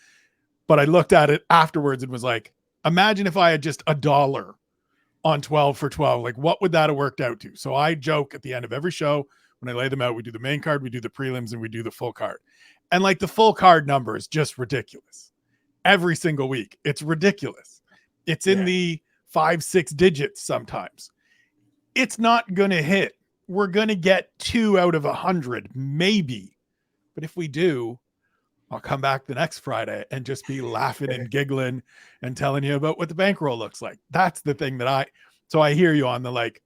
But I looked at it afterwards and was like, imagine if I had just $1 on 12 for 12, like what would that have worked out to? So I joke at the end of every show, when I lay them out, we do the main card, we do the prelims, and we do the full card. And like the full card number is just ridiculous. Every single week. It's ridiculous. It's in the 5-6 digits sometimes. It's not going to hit. We're going to get 2 out of 100, maybe. But if we do, I'll come back the next Friday and just be laughing and giggling and telling you about what the bankroll looks like. That's the thing that so I hear you on the like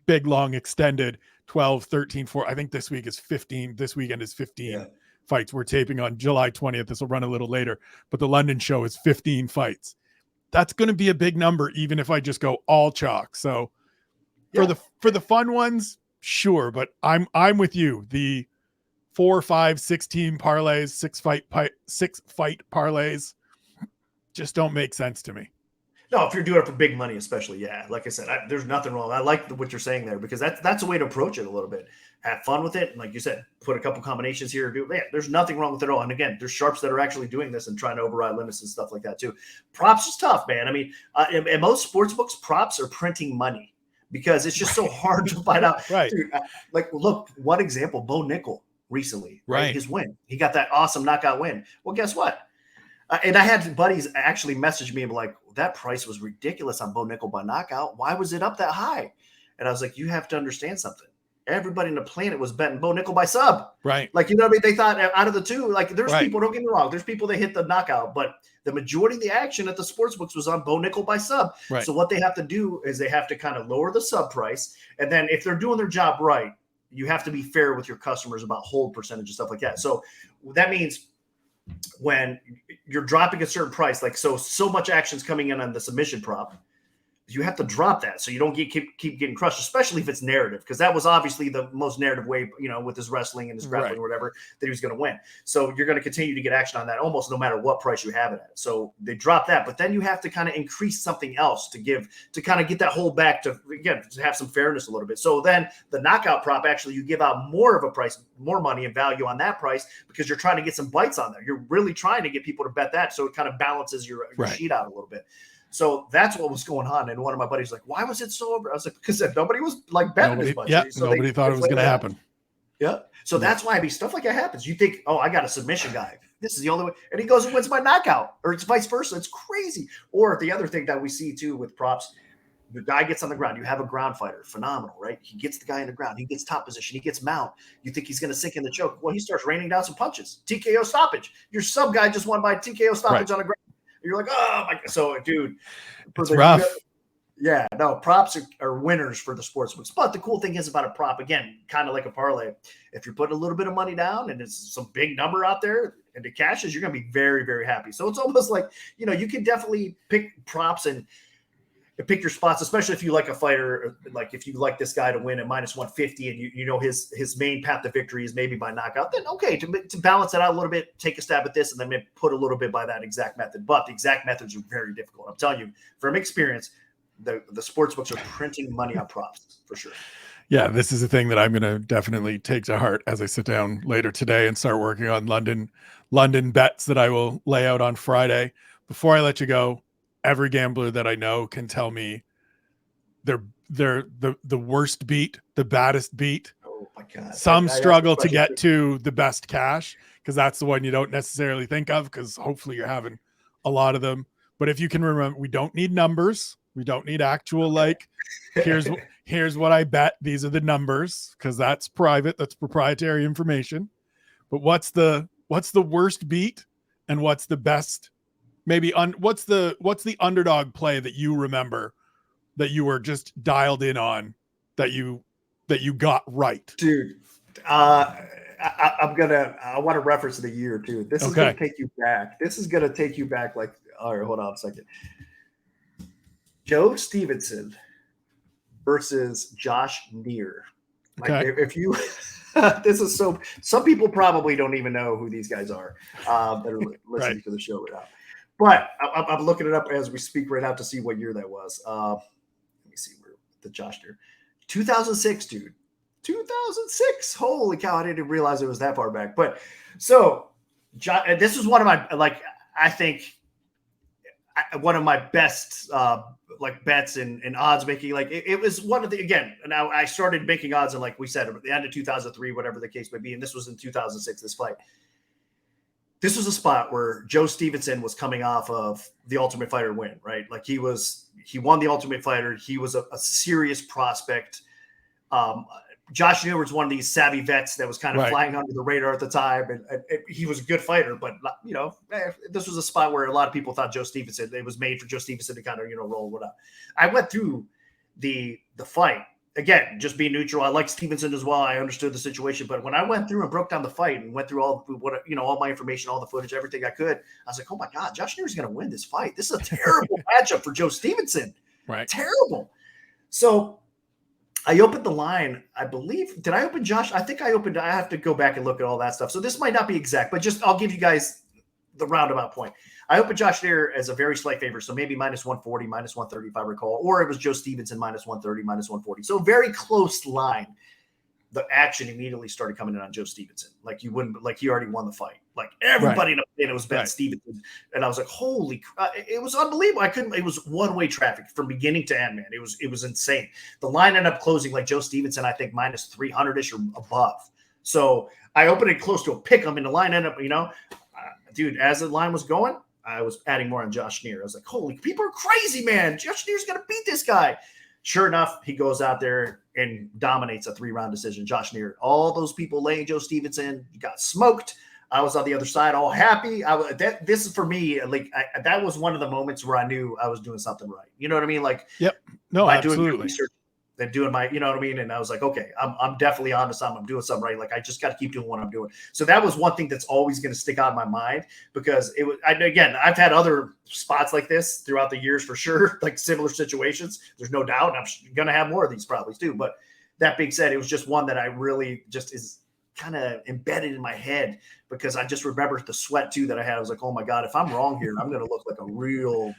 big, long, extended 12, 13, 4. I think this week is 15. This weekend is 15 fights. We're taping on July 20th. This will run a little later, but the London show is 15 fights. That's going to be a big number, even if I just go all chalk. So for the fun ones, sure. But I'm with you. The 4, 5, 6 team parlays, 6 fight parlays just don't make sense to me.
No, if you're doing it for big money, especially, like I said, there's nothing wrong. I like what you're saying there because that's a way to approach it a little bit. Have fun with it, and like you said, put a couple combinations here. There's nothing wrong with it at all. And again, there's sharps that are actually doing this and trying to override limits and stuff like that too. Props is tough, man. I mean, in most sports books, props are printing money because it's just so hard to find out.
Right.
Dude, like, look, one example: Bo Nickel recently,
right?
His win, he got that awesome knockout win. Well, guess what? And I had buddies actually message me and be like, that price was ridiculous on Bo Nickel by knockout. Why was it up that high? And I was like, you have to understand something. Everybody on the planet was betting Bo Nickel by sub.
Right.
Like, what I mean? They thought out of the two, like there's people, don't get me wrong, there's people that hit the knockout, but the majority of the action at the sports books was on Bo Nickel by sub.
Right.
So what they have to do is they have to kind of lower the sub price. And then if they're doing their job right, you have to be fair with your customers about hold percentage and stuff like that. So that means when you're dropping a certain price, like so much action's coming in on the submission prop, you have to drop that so you don't keep getting crushed, especially if it's narrative, because that was obviously the most narrative way, with his wrestling and his grappling or whatever, that he was going to win. So you're going to continue to get action on that almost no matter what price you have it at. So they drop that, but then you have to kind of increase something else to kind of get that hold back to have some fairness a little bit. So then the knockout prop, actually, you give out more of a price, more money and value on that price because you're trying to get some bites on there. You're really trying to get people to bet that. So it kind of balances your sheet out a little bit. So that's what was going on. And one of my buddies was like, why was it so over? I was like, because nobody was like betting as much.
Yeah,
so
nobody thought it was going to happen.
Yeah. So that's why stuff like that happens. You think, oh, I got a submission guy. This is the only way. And he goes and wins by knockout, or it's vice versa. It's crazy. Or the other thing that we see too with props, the guy gets on the ground. You have a ground fighter. Phenomenal, right? He gets the guy in the ground. He gets top position. He gets mount. You think he's going to sink in the choke. Well, he starts raining down some punches. TKO stoppage. Your sub guy just won by TKO stoppage on the ground. You're like, oh my God. So, dude,
it's rough.
Props are winners for the sports books. But the cool thing is about a prop, again, kind of like a parlay, if you're putting a little bit of money down and it's some big number out there and it cashes, you're going to be very, very happy. So it's almost like, you can definitely pick props and pick your spots, especially if you like a fighter, like if you like this guy to win at minus 150 and you know his main path to victory is maybe by knockout, then okay, to balance it out a little bit, take a stab at this and then maybe put a little bit by that exact method. But the exact methods are very difficult. I'm telling you from experience, the sports books are printing money on props for sure.
Yeah, this is a thing that I'm going to definitely take to heart as I sit down later today and start working on London bets that I will lay out on Friday. Before I let you go, every gambler that I know can tell me they're the worst beat, the baddest beat.
Oh my God.
Some struggle to get to the best cash because that's the one you don't necessarily think of because hopefully you're having a lot of them. But if you can remember, we don't need numbers. We don't need actual like here's what I bet. These are the numbers because that's private. That's proprietary information. But what's the worst beat and what's the best? Maybe what's the underdog play that you remember that you were just dialed in on that you got right,
dude? I want to reference the year too. This is going to take you back. This is going to take you back. Like, all right, hold on a second. Joe Stevenson versus Josh Neer. Like, if you, this is so. Some people probably don't even know who these guys are that are listening to the show right now. But I'm looking it up as we speak right now to see what year that was. Let me see where the Josh Neer, 2006, dude. 2006. Holy cow! I didn't realize it was that far back. But so, this was one of my I think one of my best bets in odds making. Like it was one of the Now I started making odds in, like we said, at the end of 2003, whatever the case may be, and this was in 2006. This fight. This was a spot where Joe Stevenson was coming off of the Ultimate Fighter win, right? Like he won the Ultimate Fighter. He was a serious prospect. Josh Neer was one of these savvy vets that was kind of flying under the radar at the time. And he was a good fighter, but this was a spot where a lot of people thought Joe Stevenson, it was made for Joe Stevenson to kind of, roll whatever. I went through the fight. Again, just being neutral. I like Stevenson as well. I understood the situation, but when I went through and broke down the fight and went through all my information, all the footage, everything I could, I was like, oh my God, Josh Neer is going to win this fight. This is a terrible matchup for Joe Stevenson.
Right.
Terrible. So I opened the line. I believe, did I open Josh? I think I have to go back and look at all that stuff. So this might not be exact, but I'll give you guys the roundabout point. I opened Josh Neer as a very slight favorite, so maybe minus 140, minus 130 if I recall, or it was Joe Stevenson minus 130, minus 140. So very close line. The action immediately started coming in on Joe Stevenson. Like he already won the fight. Like everybody in it was betting Stevenson, and I was like, holy! It was unbelievable. It was one-way traffic from beginning to end, man. It was insane. The line ended up closing like Joe Stevenson, I think minus 300ish or above. So I opened it close to a pick 'em, and the line ended up, dude, as the line was going, I was adding more on Josh Neer. I was like, holy, people are crazy, man. Josh Neer's going to beat this guy. Sure enough, he goes out there and dominates a 3-round decision. Josh Neer, all those people laying Joe Stevenson got smoked. I was on the other side, all happy. This is for me, that was one of the moments where I knew I was doing something right. You know what I mean? Like,
yep. No, absolutely.
Doing research, than doing my, you know what I mean? And I was like, okay, I'm definitely onto something. I'm doing something right. Like, I just got to keep doing what I'm doing. So that was one thing that's always going to stick out in my mind because I've had other spots like this throughout the years for sure, like similar situations. There's no doubt. And I'm going to have more of these probably too. But that being said, it was just one that I really just is kind of embedded in my head because I just remember the sweat too that I had. I was like, oh my God, if I'm wrong here, I'm going to look like a real,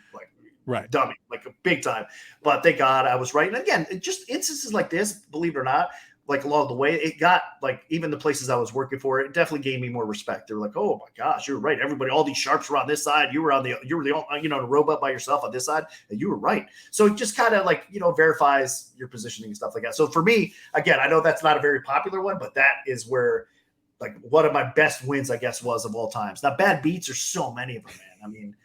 dummy, like a big time. But thank God I was right. And again, just instances like this, believe it or not, like along the way, it got like even the places I was working for, it definitely gave me more respect. They were like, oh my gosh, you're right. Everybody, all these sharps were on this side. You were the robot by yourself on this side, and you were right. So it just kind of verifies your positioning and stuff like that. So for me, again, I know that's not a very popular one, but that is where one of my best wins, I guess, was of all times. Now, bad beats, there's so many of them, man. I mean,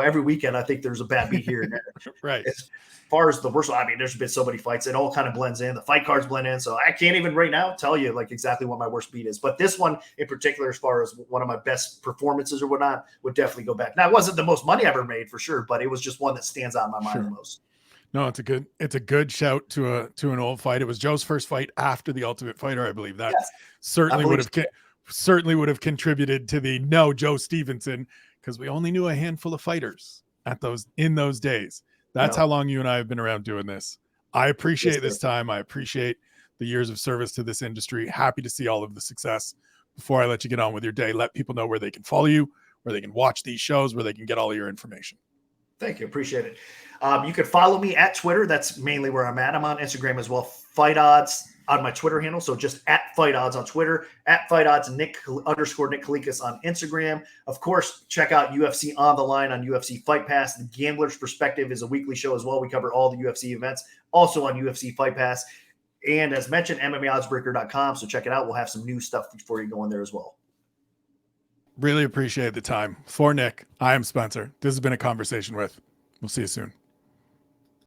every weekend I think there's a bad beat here and there.
Right.
As far as the worst, I mean, there's been so many fights. It all kind of blends in. The fight cards blend in. So I can't even right now tell you exactly what my worst beat is. But this one in particular, as far as one of my best performances or whatnot, would definitely go back. Now, it wasn't the most money I ever made for sure, but it was just one that stands out in my mind the most. No,
it's a good shout to an old fight. It was Joe's first fight after the Ultimate Fighter, I believe. That certainly would have contributed to the no Joe Stevenson, because we only knew a handful of fighters in those days. That's
No.
how long you and I have been around doing this. I appreciate
Yes,
this
sir.
time. I appreciate the years of service to this industry. Happy to see all of the success. Before I let you get on with your day, let people know where they can follow you, where they can watch these shows, where they can get all of your information.
Thank you. Appreciate it. You can follow me at Twitter. That's mainly where I'm at. I'm on Instagram as well. Fight Odds on my Twitter handle. So just at Fight Odds on Twitter, at Fight Odds, Nick Kalikas on Instagram. Of course, check out UFC On the Line on UFC Fight Pass. The Gambler's Perspective is a weekly show as well. We cover all the UFC events, also on UFC Fight Pass. And as mentioned, MMAoddsbreaker.com. So check it out. We'll have some new stuff before you go in there as well.
Really appreciate the time. For Nick, I am Spencer. This has been A Conversation With. We'll see you soon.